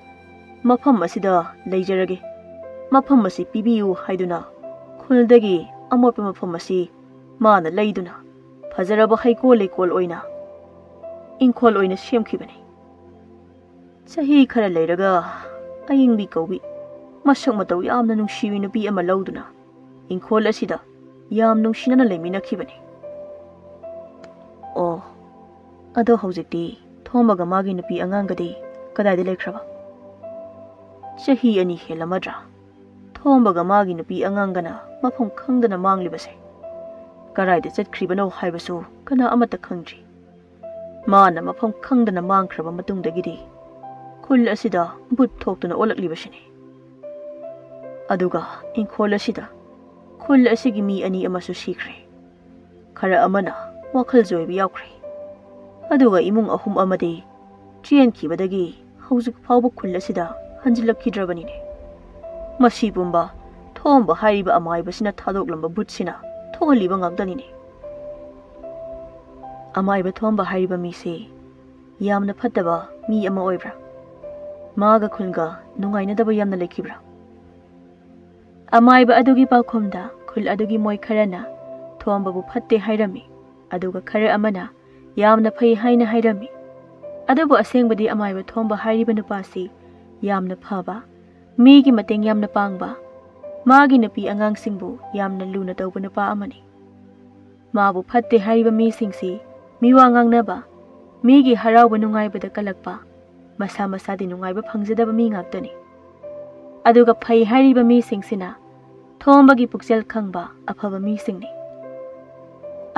ꯃꯐꯝ ꯑꯁꯤꯗ ꯂꯩꯖꯔꯒꯦ ꯃꯐꯝ ꯑꯁꯤ ꯄꯤꯕꯤꯌꯨ ꯍꯥꯏꯗꯨꯅ ꯈꯨꯜꯗꯒꯤ ꯑꯃꯣꯠꯄ ꯃꯐꯝ ꯑꯁꯤ ꯃꯥꯅ ꯂꯩꯗꯨꯅ ꯐꯖꯔꯕ ꯍꯩꯀꯣꯜ ꯂꯩꯀꯣꯜ ꯑꯣꯏꯅ ꯏꯪꯈꯣꯜ ꯑꯣꯏꯅ ꯁꯦꯝꯈꯤꯕꯅꯤ ꯆꯍꯤ ꯈꯔ ꯂꯩꯔꯒ ꯑꯌꯤꯡꯕꯤ ꯀꯧꯕꯤ ꯃꯁꯛ ꯃꯇꯧ ꯌꯥꯝꯅ ꯅꯨꯡꯁꯤꯕꯤ ꯅꯨꯄꯤ ꯑꯃ ꯂꯧꯗꯨꯅ ꯏꯪꯈꯣꯜ ꯑꯁꯤꯗ ꯌꯥꯝ ꯅꯨꯡꯁꯤꯅꯅ ꯂꯩꯃꯤꯟꯅꯈꯤꯕꯅꯤ ꯑꯣ ꯑꯗꯣ ꯍꯧꯖꯤꯛꯇꯤ ꯊꯣꯝꯕꯒ ꯃꯥꯒꯤ ꯅꯨꯄꯤ ꯑꯉꯥꯡꯒꯗꯤ ꯀꯗꯥꯏꯗ ꯂꯩꯈ꯭ꯔꯕ ꯆꯍꯤ 2 ꯍꯦꯜꯂꯝꯃꯗ꯭ꯔꯥ ꯊꯣꯝꯕꯒ ꯃꯥꯒꯤ ꯅꯨꯄꯤ ꯑꯉꯥꯡꯒꯅ ꯃꯐꯝ ꯈꯪꯗꯅ ꯃꯥꯡꯂꯤꯕꯁꯦ ꯀꯗꯥꯏꯗ ꯆꯠꯈ꯭ꯔꯤꯕꯅꯣ ꯍꯥꯏꯕꯁꯨ ꯀꯅꯥ ꯑꯃꯠꯇ ꯈꯪꯗ꯭ꯔꯤ ꯃꯥꯅ ꯃꯐꯝ ꯈꯪꯗꯅ ꯃꯥꯡꯈ꯭ꯔꯕ ꯃꯇꯨꯡꯗꯒꯤꯗꯤ ꯈꯨꯜ ꯑꯁꯤꯗ ꯕꯨꯠ ꯊꯣꯛꯇꯨꯅ ꯑꯣꯜꯂꯛꯂꯤꯕꯁꯤꯅꯤ ꯑꯗꯨꯒ ꯏꯪꯈꯣꯜ ꯑꯁꯤꯗ ꯈꯨꯜ ꯑꯁꯤꯒꯤ ꯃꯤ 2 ꯑꯃꯁꯨ ꯁꯤꯈ꯭ꯔꯦ ꯈꯔ ꯑꯃꯅ ꯋꯥꯈꯜ ꯖꯣꯏꯕ ꯌꯥꯎꯈ꯭ꯔꯦ ꯑꯗꯨꯒ ꯏꯃꯨꯡ 3 ꯑꯃꯗꯤ ꯆꯦꯟꯈꯤꯕꯗꯒꯤ ꯍꯧꯖꯤꯛ ꯐꯥꯎꯕ ꯈꯨꯜ ꯑꯁꯤꯗ ꯍꯟꯖꯤꯜꯂꯛꯈꯤꯗ꯭ꯔꯕꯅꯤꯅꯦ ꯃꯁꯤ ꯄꯨꯝꯕ ꯊꯣꯝꯕ ꯍꯥꯏꯔꯤꯕ ꯑꯃꯥꯏꯕꯁꯤꯅ ꯊꯥꯗꯣꯛꯂꯝꯕ ꯕꯨꯠꯁꯤꯅ ꯊꯣꯛꯍꯜꯂꯤꯕ ꯉꯥꯛꯇꯅꯤꯅꯦ ꯑꯃꯥꯏꯕ ꯊꯣꯝꯕ ꯍꯥꯏꯔꯤꯕ ꯃꯤꯁꯦ ꯌꯥꯝꯅ ꯐꯠꯇꯕ ꯃꯤ ꯑꯃ ꯑꯣꯏꯕ꯭ꯔꯥ ꯃꯥꯒ ꯈꯨꯜꯒ ꯅꯨꯡꯉꯥꯏꯅꯗꯕ ꯌꯥꯝꯅ ꯂꯩꯈꯤꯕ꯭ꯔꯥ ꯑꯃꯥꯏꯕ ꯑꯗꯨꯒꯤ ꯄꯥꯎꯈꯨꯝꯗ ꯈꯨꯜ ꯑꯗꯨꯒꯤ ꯃꯣꯏ ꯈꯔꯅ ꯊꯣꯝꯕꯕꯨ ꯐꯠꯇꯦ ꯍꯥꯏꯔꯝꯃꯤ ꯑꯗꯨꯒ ꯈꯔ ꯑꯃꯅ ꯌꯥꯝꯅ ꯐꯩ ꯍꯥꯏꯅ ꯍꯥꯏꯔꯝꯃꯤ ꯑꯗꯨꯕꯨ ꯑꯁꯦꯡꯕꯗꯤ ꯑꯃꯥꯏꯕ ꯊꯣꯝꯕ ꯍꯥꯏꯔꯤꯕ ꯅꯨꯄꯥꯁꯤ ꯌꯥꯝꯅ ꯐꯕ ꯃꯤꯒꯤ ꯃꯇꯦꯡ ꯌꯥꯝꯅ ꯄꯥꯡꯕ ꯃꯥꯒꯤ ꯅꯨꯄꯤ ꯑꯉꯥꯡꯁꯤꯡꯕꯨ ꯌꯥꯝꯅ ꯂꯨꯅ ꯇꯧꯕ ꯅꯨꯄꯥ ꯑꯃꯅꯤ ꯃꯥꯕꯨ ꯐꯠꯇꯦ ꯍꯥꯏꯔꯤꯕ ꯃꯤꯁꯤꯡꯁꯤ ꯃꯤꯋꯥ ꯉꯥꯡꯅꯕ ꯃꯤꯒꯤ ꯍꯔꯥꯎꯕ ꯅꯨꯡꯉꯥꯏꯕꯗ ꯀꯜꯂꯛꯄ ꯃꯁꯥ ꯃꯁꯥꯗꯤ ꯅꯨꯡꯉꯥꯏꯕ ꯐꯪꯖꯗꯕ ꯃꯤ ꯉꯥꯛꯇꯅꯤ ꯑꯗꯨꯒ ꯐꯩ ꯍꯥꯏꯔꯤꯕ ꯃꯤꯁꯤꯡꯁꯤꯅ ꯊꯣꯝꯕꯒꯤ ꯄꯨꯛꯆꯦꯜ ꯈꯪꯕ ꯑꯐꯕ ꯃꯤꯁꯤꯡꯅꯤ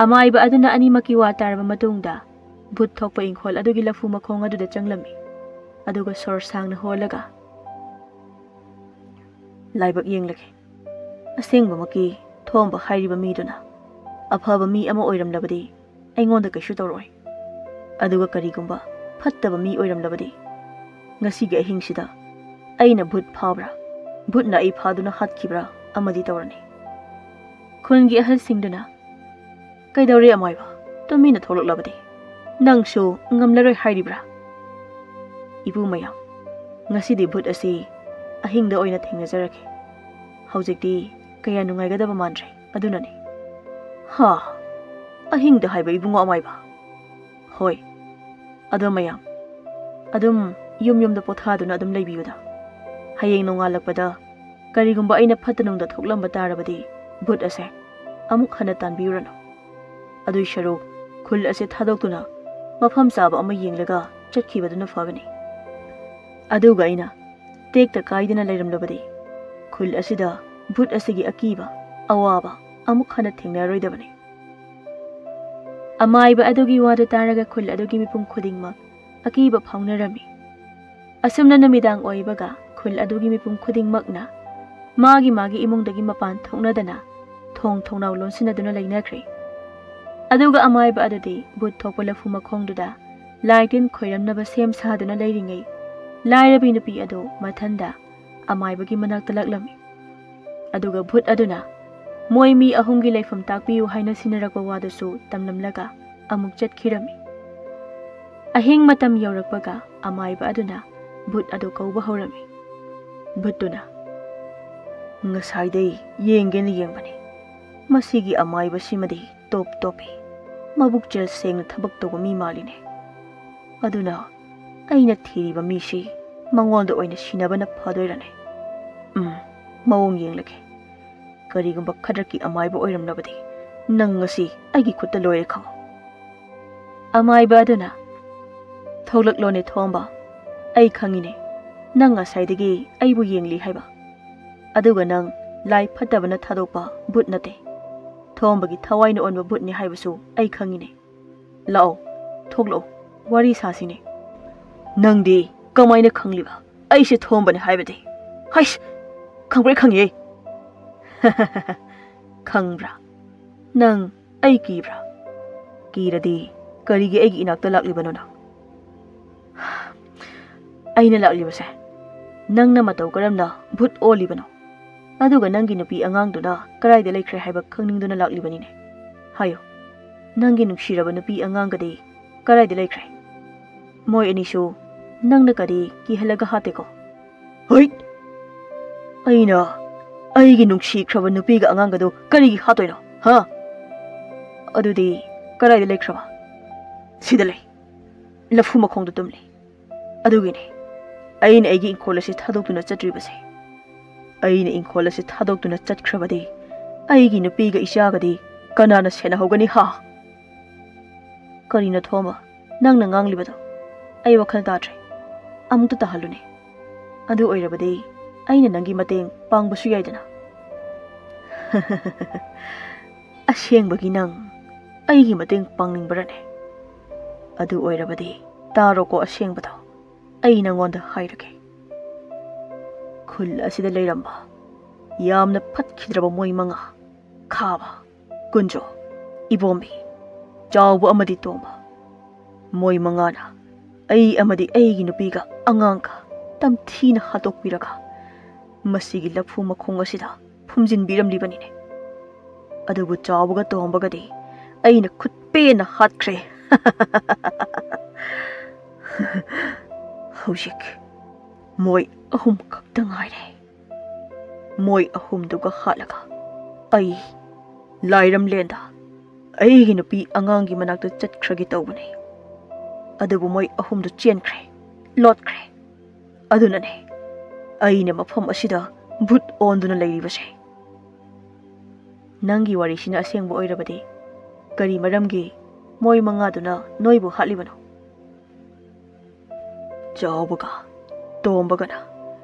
ꯑꯃꯥꯏꯕ ꯑꯗꯨꯅ ꯑꯅꯤꯃꯛꯀꯤ ꯋꯥ ꯇꯥꯔꯕ ꯃꯇꯨꯡꯗ ꯚꯨꯠ ꯊꯣꯛꯄ ꯏꯪꯈꯣꯜ ꯑꯗꯨꯒꯤ ꯂꯐꯨ ꯃꯈꯣꯡ ꯑꯗꯨꯗ ꯆꯪꯂꯝꯃꯤ ꯑꯗꯨꯒ ꯁꯣꯔ ꯁꯥꯡꯅ ꯍꯣꯜꯂꯒ ꯂꯥꯏꯕꯛ ꯌꯦꯡꯂꯒꯦ ꯑꯁꯦꯡꯕꯃꯛꯀꯤ ꯊꯣꯝꯕ ꯍꯥꯏꯔꯤꯕ ꯃꯤꯗꯨꯅ ꯑꯐꯕ ꯃꯤ ꯑꯃ ꯑꯣꯏꯔꯝꯂꯕꯗꯤ ꯑꯩꯉꯣꯟꯗ ꯀꯩꯁꯨ ꯇꯧꯔꯣꯏ ꯑꯗꯨꯒ ꯀꯔꯤꯒꯨꯝꯕ ꯐꯠꯇꯕ ꯃꯤ ꯑꯣꯏꯔꯝꯂꯕꯗꯤ ꯉꯁꯤꯒꯤ ꯑꯍꯤꯡꯁꯤꯗ ꯑꯩꯅ ꯚꯨꯠ ꯐꯥꯕ꯭ꯔꯥ ꯚꯨꯠꯅ ꯑꯩ ꯐꯥꯗꯨꯅ ꯍꯥꯠꯈꯤꯕ꯭ꯔꯥ ꯑꯃꯗꯤ ꯇꯧꯔꯅꯤ ꯈꯨꯟꯒꯤ ꯑꯍꯜꯁꯤꯡꯗꯨꯅ ꯀꯩꯗꯧꯔꯦ ꯑꯃꯥꯏꯕ ꯇꯨꯃꯤꯟꯅ ꯊꯣꯛꯂꯛꯂꯕꯗꯤ ꯅꯪꯁꯨ ꯉꯝꯂꯔꯣꯏ ꯍꯥꯏꯔꯤꯕ꯭ꯔꯥ ꯏꯄꯨ ꯃꯌꯥꯝ ꯉꯁꯤꯗꯤ ꯚꯨꯠ ꯑꯁꯤ ꯑꯍꯤꯡꯗ ꯑꯣꯏꯅ ꯊꯦꯡꯅꯖꯔꯒꯦ ꯍꯧꯖꯤꯛꯇꯤ ꯀꯌꯥ ꯅꯨꯡꯉꯥꯏꯒꯗꯕ ꯃꯥꯟꯗ꯭ꯔꯦ ꯑꯗꯨꯅꯅꯤ ꯍꯥ ꯑꯍꯤꯡꯗ ꯍꯥꯏꯕ ꯏꯕꯨꯡꯉꯣ ꯑꯃꯥꯏꯕ ꯍꯣꯏ ꯑꯗꯣ ꯃꯌꯥꯝ ꯑꯗꯨꯝ ꯌꯨꯝꯗ ꯄꯣꯊꯥꯗꯨꯅ ꯑꯗꯨꯝ ꯂꯩꯕꯤꯌꯨꯗ ꯍꯌꯦꯡ ꯅꯣꯡꯉꯥꯜꯂꯛꯄꯗ ꯀꯔꯤꯒꯨꯝꯕ ꯑꯩꯅ ꯐꯠꯇ ꯅꯨꯡꯗ ꯊꯣꯛꯂꯝꯕ ꯇꯥꯔꯕꯗꯤ ꯚꯨꯠ ꯑꯁꯦ ꯑꯃꯨꯛ ꯍꯟꯅ ꯇꯥꯟꯕꯤꯔꯨꯔꯅꯨ ꯑꯗꯨꯏ ꯁꯔꯨꯛ ꯈꯨꯜ ꯑꯁꯦ ꯊꯥꯗꯣꯛꯇꯨꯅ ꯃꯐꯝ ꯆꯥꯕ ꯑꯃ ꯌꯦꯡꯂꯒ ꯆꯠꯈꯤꯕꯗꯨꯅ ꯐꯒꯅꯤ ꯑꯗꯨꯒ ꯑꯩꯅ ꯇꯦꯛꯇ ꯀꯥꯏꯗꯅ ꯂꯩꯔꯝꯂꯕꯗꯤ ꯈꯨꯜ ꯑꯁꯤꯗ ꯚꯨꯠ ꯑꯁꯤꯒꯤ ꯑꯀꯤꯕ ꯑꯋꯥꯕ ꯑꯃꯨꯛ ꯍꯟꯅ ꯊꯦꯡꯅꯔꯣꯏꯗꯕꯅꯤ ꯑꯃꯥꯏꯕ ꯑꯗꯨꯒꯤ ꯋꯥꯗꯨ ꯇꯥꯔꯒ ꯈꯨꯜ ꯑꯗꯨꯒꯤ ꯃꯤꯄꯨꯝ ꯈꯨꯗꯤꯡꯃꯛ ꯑꯀꯤꯕ ꯐꯥꯎꯅꯔꯝꯃꯤ ꯑꯁꯨꯝꯅ ꯅꯨꯃꯤꯗꯥꯡ ꯑꯣꯏꯕꯒ ꯈꯨꯜ ꯑꯗꯨꯒꯤ ꯃꯤꯄꯨꯝ ꯈꯨꯗꯤꯡꯃꯛꯅ ꯃꯥꯒꯤ ꯃꯄꯥꯟ ꯃꯄꯥꯟ ꯊꯣꯛꯅꯗꯅ ꯊꯣꯡ ꯊꯣꯡꯅꯥꯎ ꯂꯣꯟꯁꯤꯟꯅꯗꯨꯅ ꯂꯩꯅꯈ꯭ꯔꯦ ꯑꯗꯨꯒ ꯑꯃꯥꯏꯕ ꯑꯗꯨꯗꯤ ꯚꯨꯠ ꯊꯣꯛꯄ ꯂꯐꯨ ꯃꯈꯣꯡꯗꯨꯗ ꯂꯥꯏ ꯇꯤꯟ ꯈꯣꯏꯔꯝꯅꯕ ꯁꯦꯝ ꯁꯥꯗꯨꯅ ꯂꯩꯔꯤꯉꯩ ꯂꯥꯏꯔꯕꯤ ꯅꯨꯄꯤ ꯑꯗꯨ ꯃꯊꯟꯗ ꯑꯃꯥꯏꯕꯒꯤ ꯃꯅꯥꯛꯇ ꯂꯥꯛꯂꯝꯃꯤ ꯑꯗꯨꯒ ꯚꯨꯠ ꯑꯗꯨꯅ ꯃꯣꯏ ꯃꯤ 3ꯒꯤ ꯂꯩꯐꯝ ꯇꯥꯛꯄꯤꯌꯨ ꯍꯥꯏꯅ ꯁꯤꯟꯅꯔꯛꯄ ꯋꯥꯗꯨꯁꯨ ꯇꯝꯂꯝꯂꯒ ꯑꯃꯨꯛ ꯆꯠꯈꯤꯔꯝꯃꯤ ꯑꯍꯤꯡ ꯃꯇꯝ ꯌꯧꯔꯛꯄꯒ ꯑꯃꯥꯏꯕ ꯑꯗꯨꯅ ꯚꯨꯠ ꯑꯗꯨ ꯀꯧꯕ ꯍꯧꯔꯝꯃꯤ ꯚꯨꯠꯇꯨꯅ ꯉꯁꯥꯏꯗꯩ ꯌꯦꯡꯒꯦꯅ ꯌꯦꯡꯕꯅꯤ ꯃꯁꯤꯒꯤ ꯑꯃꯥꯏꯕꯁꯤꯃꯗꯤ ꯇꯣꯞ ꯇꯣꯞꯄꯤ ꯃꯕꯨꯛꯆꯦꯜ ꯁꯦꯡꯅ ꯊꯕꯛ ꯇꯧꯕ ꯃꯤ ꯃꯥꯜꯂꯤꯅꯦ ꯑꯗꯨꯅ ꯑꯩꯅ ꯊꯤꯔꯤꯕ ꯃꯤꯁꯤ ꯃꯉꯣꯟꯗ ꯑꯣꯏꯅ ꯁꯤꯟꯅꯕꯅ ꯐꯗꯣꯏꯔꯅꯦ ꯃꯑꯣꯡ ꯌꯦꯡꯂꯒꯦ ꯀꯔꯤꯒꯨꯝꯕ ꯈꯗ꯭ꯔꯛꯀꯤ ꯑꯃꯥꯏꯕ ꯑꯣꯏꯔꯝꯂꯕꯗꯤ ꯅꯪ ꯉꯁꯤ ꯑꯩꯒꯤ ꯈꯨꯠꯇ ꯂꯣꯏꯔꯦ ꯈꯪꯉꯣ ꯑꯃꯥꯏꯕ ꯑꯗꯨꯅ ꯊꯣꯛꯂꯛꯂꯣꯅꯦ ꯊꯣꯝꯕ ꯑꯩ ꯈꯪꯉꯤꯅꯦ ꯅꯪ ꯉꯁꯥꯏꯗꯒꯤ ꯑꯩꯕꯨ ꯌꯦꯡꯂꯤ ꯍꯥꯏꯕ ꯑꯗꯨꯒ ꯅꯪ ꯂꯥꯏ ꯐꯠꯇꯕꯅ ꯊꯥꯗꯣꯛꯄ ꯚꯨꯠ ꯅꯠꯇꯦ ꯊꯣꯝꯕꯒꯤ ꯊꯋꯥꯏꯅ ꯑꯣꯟꯕ ꯚꯨꯠꯅꯤ ꯍꯥꯏꯕꯁꯨ ꯑꯩ ꯈꯪꯉꯤꯅꯦ ꯂꯥꯛꯑꯣ ꯊꯣꯛꯂꯛꯑꯣ ꯋꯥꯔꯤ ꯁꯥꯁꯤꯅꯦ ꯅꯪꯗꯤ ꯀꯃꯥꯏꯅ ꯈꯪꯂꯤꯕ ꯑꯩꯁꯦ ꯊꯣꯝꯕꯅꯦ ꯍꯥꯏꯕꯗꯤ ꯍꯩꯁ ꯈꯪꯕ꯭ꯔꯥ ꯈꯪꯉꯦ ꯈꯪꯕ꯭ꯔꯥ ꯅꯪ ꯑꯩ ꯀꯤꯕ꯭ꯔꯥ ꯀꯤꯔꯗꯤ ꯀꯔꯤꯒꯤ ꯑꯩꯒꯤ ꯏꯅꯥꯛꯇ ꯂꯥꯛꯂꯤꯕꯅꯣ ꯅꯪ ꯑꯩꯅ ꯂꯥꯛꯂꯤꯕꯁꯦ ꯅꯪꯅ ꯃꯇꯧ ꯀꯔꯝꯅ ꯚꯨꯠ ꯑꯣꯜꯂꯤꯕꯅꯣ ꯑꯗꯨꯒ ꯅꯪꯒꯤ ꯅꯨꯄꯤ ꯑꯉꯥꯡꯗꯨꯅ ꯀꯔꯥꯏꯗ ꯂꯩꯈ꯭ꯔꯦ ꯍꯥꯏꯕ ꯈꯪꯅꯤꯡꯗꯨꯅ ꯂꯥꯛꯂꯤꯕꯅꯤꯅꯦ ꯍꯥꯏꯌꯣ ꯅꯪꯒꯤ ꯅꯨꯡꯁꯤꯔꯕ ꯅꯨꯄꯤ ꯑꯉꯥꯡꯒꯗꯤ ꯀꯔꯥꯏꯗ ꯂꯩꯈ꯭ꯔꯦ ꯃꯣꯏ ꯑꯅꯤꯁꯨ ꯅꯪꯅ ꯀꯔꯤ ꯀꯤꯍꯜꯂꯒ ꯍꯥꯠꯇꯦꯀꯣ ꯍꯣꯏ ꯑꯩꯅ ꯑꯩꯒꯤ ꯅꯨꯡꯁꯤꯈ꯭ꯔꯕ ꯅꯨꯄꯤꯒ ꯑꯉꯥꯡꯒꯗꯣ ꯀꯔꯤꯒꯤ ꯍꯥꯠꯇꯣꯏꯅꯣ ꯍꯥ ꯑꯗꯨꯗꯤ ꯀꯔꯥꯏꯗ ꯂꯩꯈ꯭ꯔꯕ ꯁꯤꯗ ꯂꯩ ꯂꯐꯨ ꯃꯈꯣꯡꯗ ꯇꯨꯝꯂꯤ ꯑꯗꯨꯒꯤꯅꯦ ꯑꯩꯅ ꯑꯩꯒꯤ ꯏꯪꯈꯣꯜ ꯑꯁꯤ ꯊꯥꯗꯣꯛꯇꯨꯅ ꯆꯠꯇ꯭ꯔꯤꯕꯁꯦ ꯑꯩꯅ ꯏꯪꯈꯣꯜ ꯑꯁꯤ ꯊꯥꯗꯣꯛꯇꯨꯅ ꯆꯠꯈ꯭ꯔꯕꯗꯤ ꯑꯩꯒꯤ ꯅꯨꯄꯤꯒ ꯏꯆꯥꯒꯗꯤ ꯀꯅꯥꯅ ꯁꯦꯟꯅꯍꯧꯒꯅꯤ ꯍꯥ ꯀꯔꯤꯅꯣ ꯊꯣꯝꯕ ꯅꯪꯅ ꯉꯥꯡꯂꯤꯕꯗꯣ ꯑꯩ ꯋꯥꯈꯜ ꯇꯥꯗ꯭ꯔꯦ ꯑꯃꯨꯛꯇ ꯇꯥꯍꯜꯂꯨꯅꯦ ꯑꯗꯨ ꯑꯣꯏꯔꯕꯗꯤ ꯑꯩꯅ ꯅꯪꯒꯤ ꯃꯇꯦꯡ ꯄꯥꯡꯕꯁꯨ ꯌꯥꯏꯗꯅ ꯑꯁꯦꯡꯕꯒꯤ ꯅꯪ ꯑꯩꯒꯤ ꯃꯇꯦꯡ ꯄꯥꯡꯅꯤꯡꯕꯔꯅꯦ ꯑꯗꯨ ꯑꯣꯏꯔꯕꯗꯤ ꯇꯥꯔꯣꯀꯣ ꯑꯁꯦꯡꯕꯗꯣ ꯑꯩ ꯅꯪꯉꯣꯟꯗ ꯍꯥꯏꯔꯒꯦ ꯈꯨꯜ ꯑꯁꯤꯗ ꯂꯩꯔꯝꯕ ꯌꯥꯝꯅ ꯐꯠꯈꯤꯗ꯭ꯔꯕ ꯃꯣꯏ ꯃꯉꯥ ꯈꯥꯕ ꯀꯨꯟꯖꯣ ꯏꯕꯣꯝꯕꯤ ꯆꯥꯎꯕ ꯑꯃꯗꯤ ꯇꯣꯝꯕ ꯃꯣꯏ ꯃꯉꯥꯅ ꯑꯩ ꯑꯃꯗꯤ ꯑꯩꯒꯤ ꯅꯨꯄꯤꯒ ꯑꯉꯥꯡꯒ ꯇꯝꯊꯤꯅ ꯍꯥꯠꯇꯣꯛꯄꯤꯔꯒ ꯃꯁꯤꯒꯤ ꯂꯐꯨ ꯃꯈꯣꯡ ꯑꯁꯤꯗ ꯐꯨꯝꯖꯤꯟꯕꯤꯔꯝꯂꯤꯕꯅꯤꯅꯦ ꯑꯗꯨꯕꯨ ꯆꯥꯎꯕꯒ ꯇꯣꯝꯕꯒꯗꯤ ꯑꯩꯅ ꯈꯨꯠꯄꯦꯟꯅ ꯍꯥꯠꯈ꯭ꯔꯦ ꯍꯧꯖꯤꯛ ꯃꯣꯏ ꯑꯍꯨꯝ ꯈꯛꯇ ꯉꯥꯏꯔꯦ ꯃꯣꯏ ꯑꯍꯨꯝꯗꯨꯒ ꯍꯥꯠꯂꯒ ꯑꯩ ꯂꯥꯏꯔꯝꯂꯦꯟꯗ ꯑꯩꯒꯤ ꯅꯨꯄꯤ ꯑꯉꯥꯡꯒꯤ ꯃꯅꯥꯛꯇ ꯆꯠꯈ꯭ꯔꯒꯦ ꯇꯧꯕꯅꯤ ꯑꯗꯨꯕꯨ ꯃꯣꯏ ꯑꯍꯨꯝꯗꯨ ꯆꯦꯟꯈ꯭ꯔꯦ ꯂꯣꯠꯈ꯭ꯔꯦ ꯑꯗꯨꯅꯅꯦ ꯑꯩꯅ ꯃꯐꯝ ꯑꯁꯤꯗ ꯚꯨꯠ ꯑꯣꯟꯗꯨꯅ ꯂꯩꯔꯤꯕꯁꯦ ꯅꯪꯒꯤ ꯋꯥꯔꯤꯁꯤꯅ ꯑꯁꯦꯡꯕ ꯑꯣꯏꯔꯕꯗꯤ ꯀꯔꯤ ꯃꯔꯝꯒꯤ ꯃꯣꯏ ꯃꯉꯥꯗꯨꯅ ꯅꯣꯏꯕꯨ ꯍꯥꯠꯂꯤꯕꯅꯣ ꯆꯥꯎꯕꯒ ꯇꯣꯝꯕꯒꯅ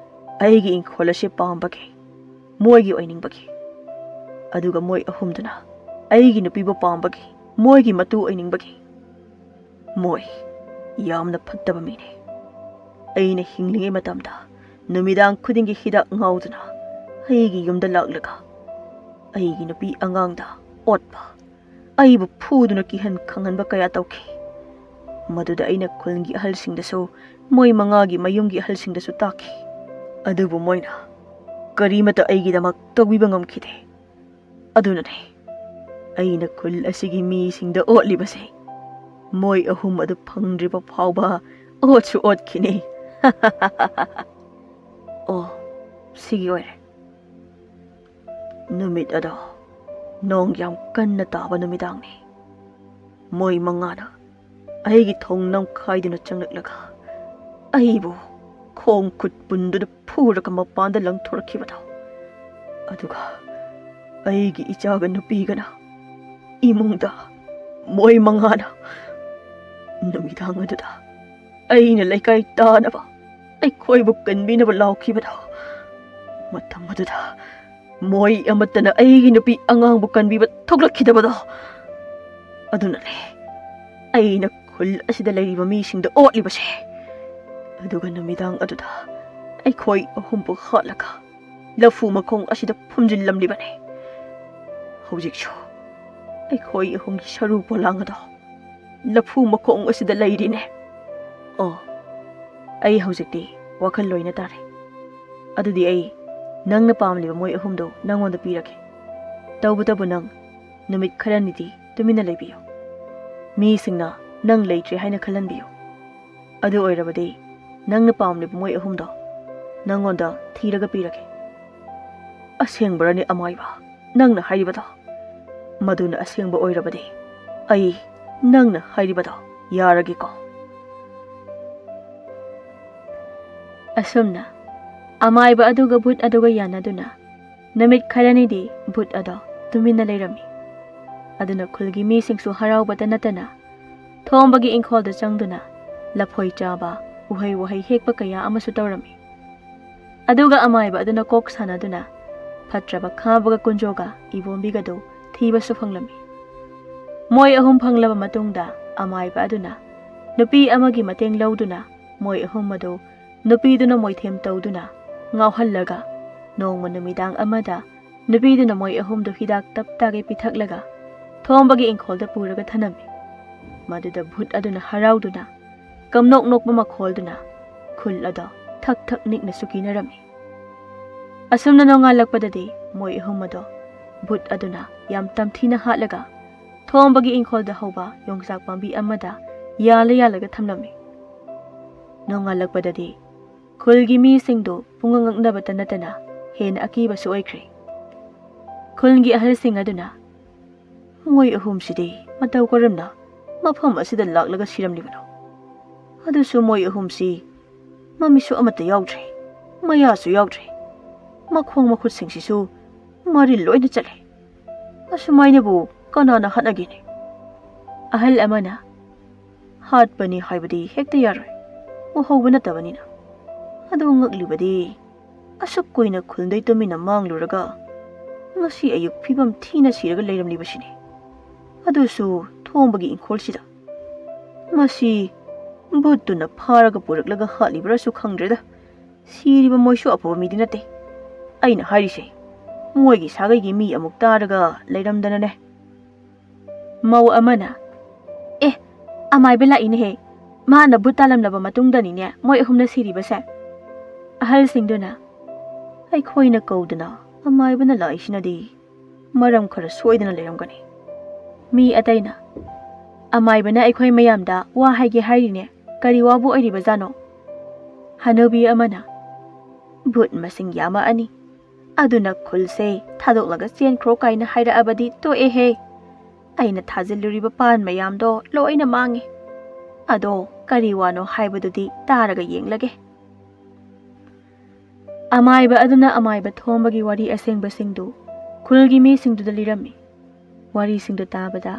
ꯑꯩꯒꯤ ꯏꯪꯈꯣꯜ ꯑꯁꯤ ꯄꯥꯝꯕꯒꯤ ꯃꯣꯏꯒꯤ ꯑꯣꯏꯅꯤꯡꯕꯒꯤ ꯑꯗꯨꯒ ꯃꯣꯏ ꯑꯍꯨꯝꯗꯨꯅ ꯑꯩꯒꯤ ꯅꯨꯄꯤꯕꯨ ꯄꯥꯝꯕꯒꯤ ꯃꯣꯏꯒꯤ ꯃꯇꯨ ꯑꯣꯏꯅꯤꯡꯕꯒꯤ ꯃꯣꯏ ꯌꯥꯝꯅ ꯐꯠꯇꯕ ꯃꯤꯅꯤ ꯑꯩꯅ ꯍꯤꯡꯂꯤꯉꯩ ꯃꯇꯝꯗ ꯅꯨꯃꯤꯗꯥꯡ ꯈꯨꯗꯤꯡꯒꯤ ꯍꯤꯗꯥꯛ ꯉꯥꯎꯗꯨꯅ ꯑꯩꯒꯤ ꯌꯨꯝꯗ ꯂꯥꯛꯂꯒ ꯑꯩꯒꯤ ꯅꯨꯄꯤ ꯑꯉꯥꯡꯗ ꯑꯣꯠꯄ ꯑꯩꯕꯨ ꯐꯨꯗꯨꯅ ꯀꯤꯍꯟ ꯈꯪꯍꯟꯕ ꯀꯌꯥ ꯇꯧꯈꯤ ꯃꯗꯨꯗ ꯑꯩꯅ ꯈꯨꯜꯒꯤ ꯑꯍꯜꯁꯤꯡꯗꯁꯨ ꯃꯣꯏ ꯃꯉꯥꯒꯤ ꯃꯌꯨꯝꯒꯤ ꯑꯍꯜꯁꯤꯡꯗꯁꯨ ꯇꯥꯛꯈꯤ ꯑꯗꯨꯕꯨ ꯃꯣꯏꯅ ꯀꯔꯤꯃꯠꯇ ꯑꯩꯒꯤꯗꯃꯛ ꯇꯧꯕꯤꯕ ꯉꯝꯈꯤꯗꯦ ꯑꯗꯨꯅꯅꯦ ꯑꯩꯅ ꯈꯨꯜ ꯑꯁꯤꯒꯤ ꯃꯤꯁꯤꯡꯗ ꯑꯣꯠꯂꯤꯕꯁꯦ ꯃꯣꯏ ꯑꯍꯨꯝ ꯑꯗꯨ ꯐꯪꯗ꯭ꯔꯤꯕ ꯐꯥꯎꯕ ꯑꯣꯠꯁꯨ ꯑꯣꯠꯈꯤꯅꯤ ꯑꯣ ꯁꯤꯒꯤ ꯑꯣꯏꯔꯦ ꯅꯨꯃꯤꯠ ꯑꯗꯣ ꯅꯣꯡ ꯌꯥꯝ ꯀꯟꯅ ꯇꯥꯕ ꯅꯨꯃꯤꯗꯥꯡꯅꯤ ꯃꯣꯏ ꯃꯉꯥꯅ ꯑꯩꯒꯤ ꯊꯣꯡ ꯅꯝꯈꯥꯏꯗꯨꯅ ꯆꯪꯂꯛꯂꯒ ꯑꯩꯕꯨ ꯈꯣꯡ ꯈꯨꯠ ꯄꯨꯟꯗꯨꯅ ꯐꯨꯔꯒ ꯃꯄꯥꯟꯗ ꯂꯪꯊꯣꯔꯛꯈꯤꯕꯗꯣ ꯑꯗꯨꯒ ꯑꯩꯒꯤ ꯏꯆꯥꯒ ꯅꯨꯄꯤꯒꯅ ꯏꯃꯨꯡꯗ ꯃꯣꯏ ꯃꯉꯥꯅ ꯅꯨꯃꯤꯗꯥꯡ ꯑꯗꯨꯗ ꯑꯩꯅ ꯂꯩꯀꯥꯏ ꯇꯥꯅꯕ ꯑꯩꯈꯣꯏꯕꯨ ꯀꯟꯕꯤꯅꯕ ꯂꯥꯎꯈꯤꯕꯗꯣ ꯃꯇꯝ ꯑꯗꯨꯗ ꯃꯣꯏ ꯑꯃꯠꯇꯅ ꯑꯩꯒꯤ ꯅꯨꯄꯤ ꯑꯉꯥꯡꯕꯨ ꯀꯟꯕꯤꯕ ꯊꯣꯛꯂꯛꯈꯤꯗꯕꯗꯣ ꯑꯗꯨꯅꯅꯦ ꯑꯩꯅ ꯈꯨꯜ ꯑꯁꯤꯗ ꯂꯩꯔꯤꯕ ꯃꯤꯁꯤꯡꯗ ꯑꯣꯠꯂꯤꯕꯁꯦ ꯑꯗꯨꯒ ꯅꯨꯃꯤꯗꯥꯡ ꯑꯗꯨꯗ ꯑꯩꯈꯣꯏ ꯑꯍꯨꯝꯕꯨ ꯍꯥꯠꯂꯒ ꯂꯐꯨ ꯃꯈꯣꯡ ꯑꯁꯤꯗ ꯐꯨꯝꯖꯤꯜꯂꯝꯂꯤꯕꯅꯦ ꯍꯧꯖꯤꯛꯁꯨ ꯑꯩꯈꯣꯏ ꯑꯍꯨꯝꯒꯤ ꯁꯔꯨ ꯄꯣꯂꯥꯡ ꯑꯗꯣ ꯂꯐꯨ ꯃꯈꯣꯡ ꯑꯁꯤꯗ ꯂꯩꯔꯤꯅꯦ ꯑꯣ ꯑꯩ ꯍꯧꯖꯤꯛꯇꯤ ꯋꯥꯈꯜ ꯂꯣꯏꯅ ꯇꯥꯔꯦ ꯑꯗꯨꯗꯤ ꯑꯩ ꯅꯪꯅ ꯄꯥꯝꯂꯤꯕ ꯃꯣꯏ ꯑꯍꯨꯝꯗꯣ ꯅꯪꯉꯣꯟꯗ ꯄꯤꯔꯒꯦ ꯇꯧꯕꯇꯕꯨ ꯅꯪ ꯅꯨꯃꯤꯠ ꯈꯔꯅꯤꯗꯤ ꯇꯨꯃꯤꯟꯅ ꯂꯩꯕꯤꯌꯨ ꯃꯤꯁꯤꯡꯅ ꯅꯪ ꯂꯩꯇ꯭ꯔꯦ ꯍꯥꯏꯅ ꯈꯜꯍꯟꯕꯤꯌꯨ ꯑꯗꯨ ꯑꯣꯏꯔꯕꯗꯤ ꯅꯪꯅ ꯄꯥꯝꯂꯤꯕ ꯃꯣꯏ ꯑꯍꯨꯝꯗꯣ ꯅꯪꯉꯣꯟꯗ ꯊꯤꯔꯒ ꯄꯤꯔꯒꯦ ꯑꯁꯦꯡꯕꯔꯅꯦ ꯑꯃꯥꯏꯕ ꯅꯪꯅ ꯍꯥꯏꯔꯤꯕꯗꯣ ꯃꯗꯨꯅ ꯑꯁꯦꯡꯕ ꯑꯣꯏꯔꯕꯗꯤ ꯑꯩ ꯅꯪꯅ ꯍꯥꯏꯔꯤꯕꯗꯣ ꯌꯥꯔꯒꯦꯀꯣ ꯑꯁꯨꯝꯅ ꯑꯃꯥꯏꯕ ꯑꯗꯨꯒ ꯚꯨꯠ ꯑꯗꯨꯒ ꯌꯥꯅꯗꯨꯅ ꯅꯨꯃꯤꯠ ꯈꯔꯅꯤꯗꯤ ꯚꯨꯠ ꯑꯗꯣ ꯇꯨꯃꯤꯟꯅ ꯂꯩꯔꯝꯃꯤ ꯑꯗꯨꯅ ꯈꯨꯜꯒꯤ ꯃꯤꯁꯤꯡꯁꯨ ꯍꯔꯥꯎꯕꯇ ꯅꯠꯇꯅ ꯊꯣꯝꯕꯒꯤ ꯏꯪꯈꯣꯜꯗ ꯆꯪꯗꯨꯅ ꯂꯐꯣꯏ ꯆꯥꯕ ꯎꯍꯩ ꯋꯥꯍꯩ ꯍꯦꯛꯄ ꯀꯌꯥ ꯑꯃꯁꯨ ꯇꯧꯔꯝꯃꯤ ꯑꯗꯨꯒ ꯑꯃꯥꯏꯕ ꯑꯗꯨꯅ ꯀꯣꯛ ꯁꯥꯟꯅꯗꯨꯅ ꯐꯠꯇ꯭ꯔꯕ ꯈꯥꯕꯒ ꯀꯨꯟꯖꯣꯒ ꯏꯕꯣꯝꯕꯤꯒꯗꯨ ꯊꯤꯕꯁꯨ ꯐꯪꯂꯝꯃꯤ ꯃꯣꯏ ꯑꯍꯨꯝ ꯐꯪꯂꯕ ꯃꯇꯨꯡꯗ ꯑꯃꯥꯏꯕ ꯑꯗꯨꯅ ꯅꯨꯄꯤ ꯑꯃꯒꯤ ꯃꯇꯦꯡ ꯂꯧꯗꯨꯅ ꯃꯣꯏ ꯑꯍꯨꯝ ꯑꯗꯨ ꯅꯨꯄꯤꯗꯨꯅ ꯃꯣꯏꯊꯦꯝ ꯇꯧꯗꯨꯅ ꯉꯥꯎꯍꯜꯂꯒ ꯅꯣꯡꯃ ꯅꯨꯃꯤꯗꯥꯡ ꯑꯃꯗ ꯅꯨꯄꯤꯗꯨꯅ ꯃꯣꯏ ꯑꯍꯨꯝꯗꯨ ꯍꯤꯗꯥꯛ ꯇꯞꯇꯥꯒꯩ ꯄꯤꯊꯛꯂꯒ ꯊꯣꯝꯕꯒꯤ ꯏꯪꯈꯣꯜꯗ ꯄꯨꯔꯒ ꯊꯅꯝꯃꯤ ꯃꯗꯨꯗ ꯚꯨꯠ ꯑꯗꯨꯅ ꯍꯔꯥꯎꯗꯨꯅ ꯀꯝꯅꯣꯛ ꯅꯣꯛꯄ ꯃꯈꯣꯜꯗꯨꯅ khul ada thak thak nikna sukinarami. Asumna nongalakpadadi moi ahum ado bhoot aduna yam tamthina hatlaga thombagi ingkholda hauba yongsak pambi amada yalaga thamlami. Nongalakpadadi khulgi mi singdo pungangaknabata natana hen akiba su oikhre. Khulgi ahal sing aduna moi ahum sidi mataw karamna mafam asida laklaga siramlibano. Adusu moi ahum si mamisu amata yawdre mayasu yawdre makhong makhut singsisu mari loina chale. Asumaina bu kanana hatnagini. Ahal amana hatpani haibadi hekta yaroi uhawba natabanina. Adu ngaklibadi asuk koina khulday tumina mangluraga ngasi ayuk phibam thina siraga leiramlibasini. Adusu thombagi ingkholsida masi bhootuna pharaga puraklaga halibrasu khangreda siriba moisu apaba midi nate. Aina harise moigi sagaigi mi amuk taraga leiramdanane. Mau amana amai bela ine he mana bhoot talamlaba matungdani ne moi ahumna siribase. Ahal singduna aikhoina kaudana amai bana laisinadi maram khara soidana leiramgani. Mi ataina amai bana aikhoi mayamda wa haige hairine kari wabu oiriba jano. Hanobi amana bhoot masing yama ani aduna khulse thadoklaga chen khro kaina haira abadi to he aina thajiluriba pan mayamdo loina mangi. Ado kari wano haibadudi taraga yenglage. Amaiba aduna amaiba thombagi wari asengba singdu khulgi mi singdu dalirami. Wari singdu tabada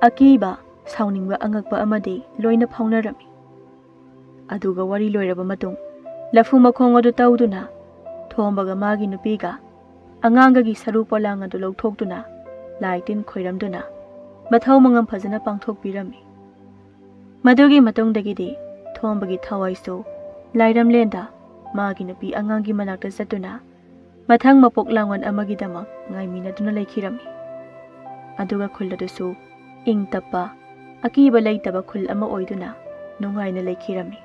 akiba sauningba angakba amadi loina phaunarami. Aduga wari loiraba matung lafu makhong adu tawduna thombaga magi nupiga angangagi saru polang adu lawthokduna laitin khoiramduna mathau mangam phajana pangthokpirami. Madugi matungdagidi thombagi thawaisu lairamlenda magi nupi angangi manakta satuna mathang mapok langon amagidama ngaiminaduna leikhirami. Aduga khulladusu ing tappa akiba leitaba khul ama oiduna nungaina leikhirami.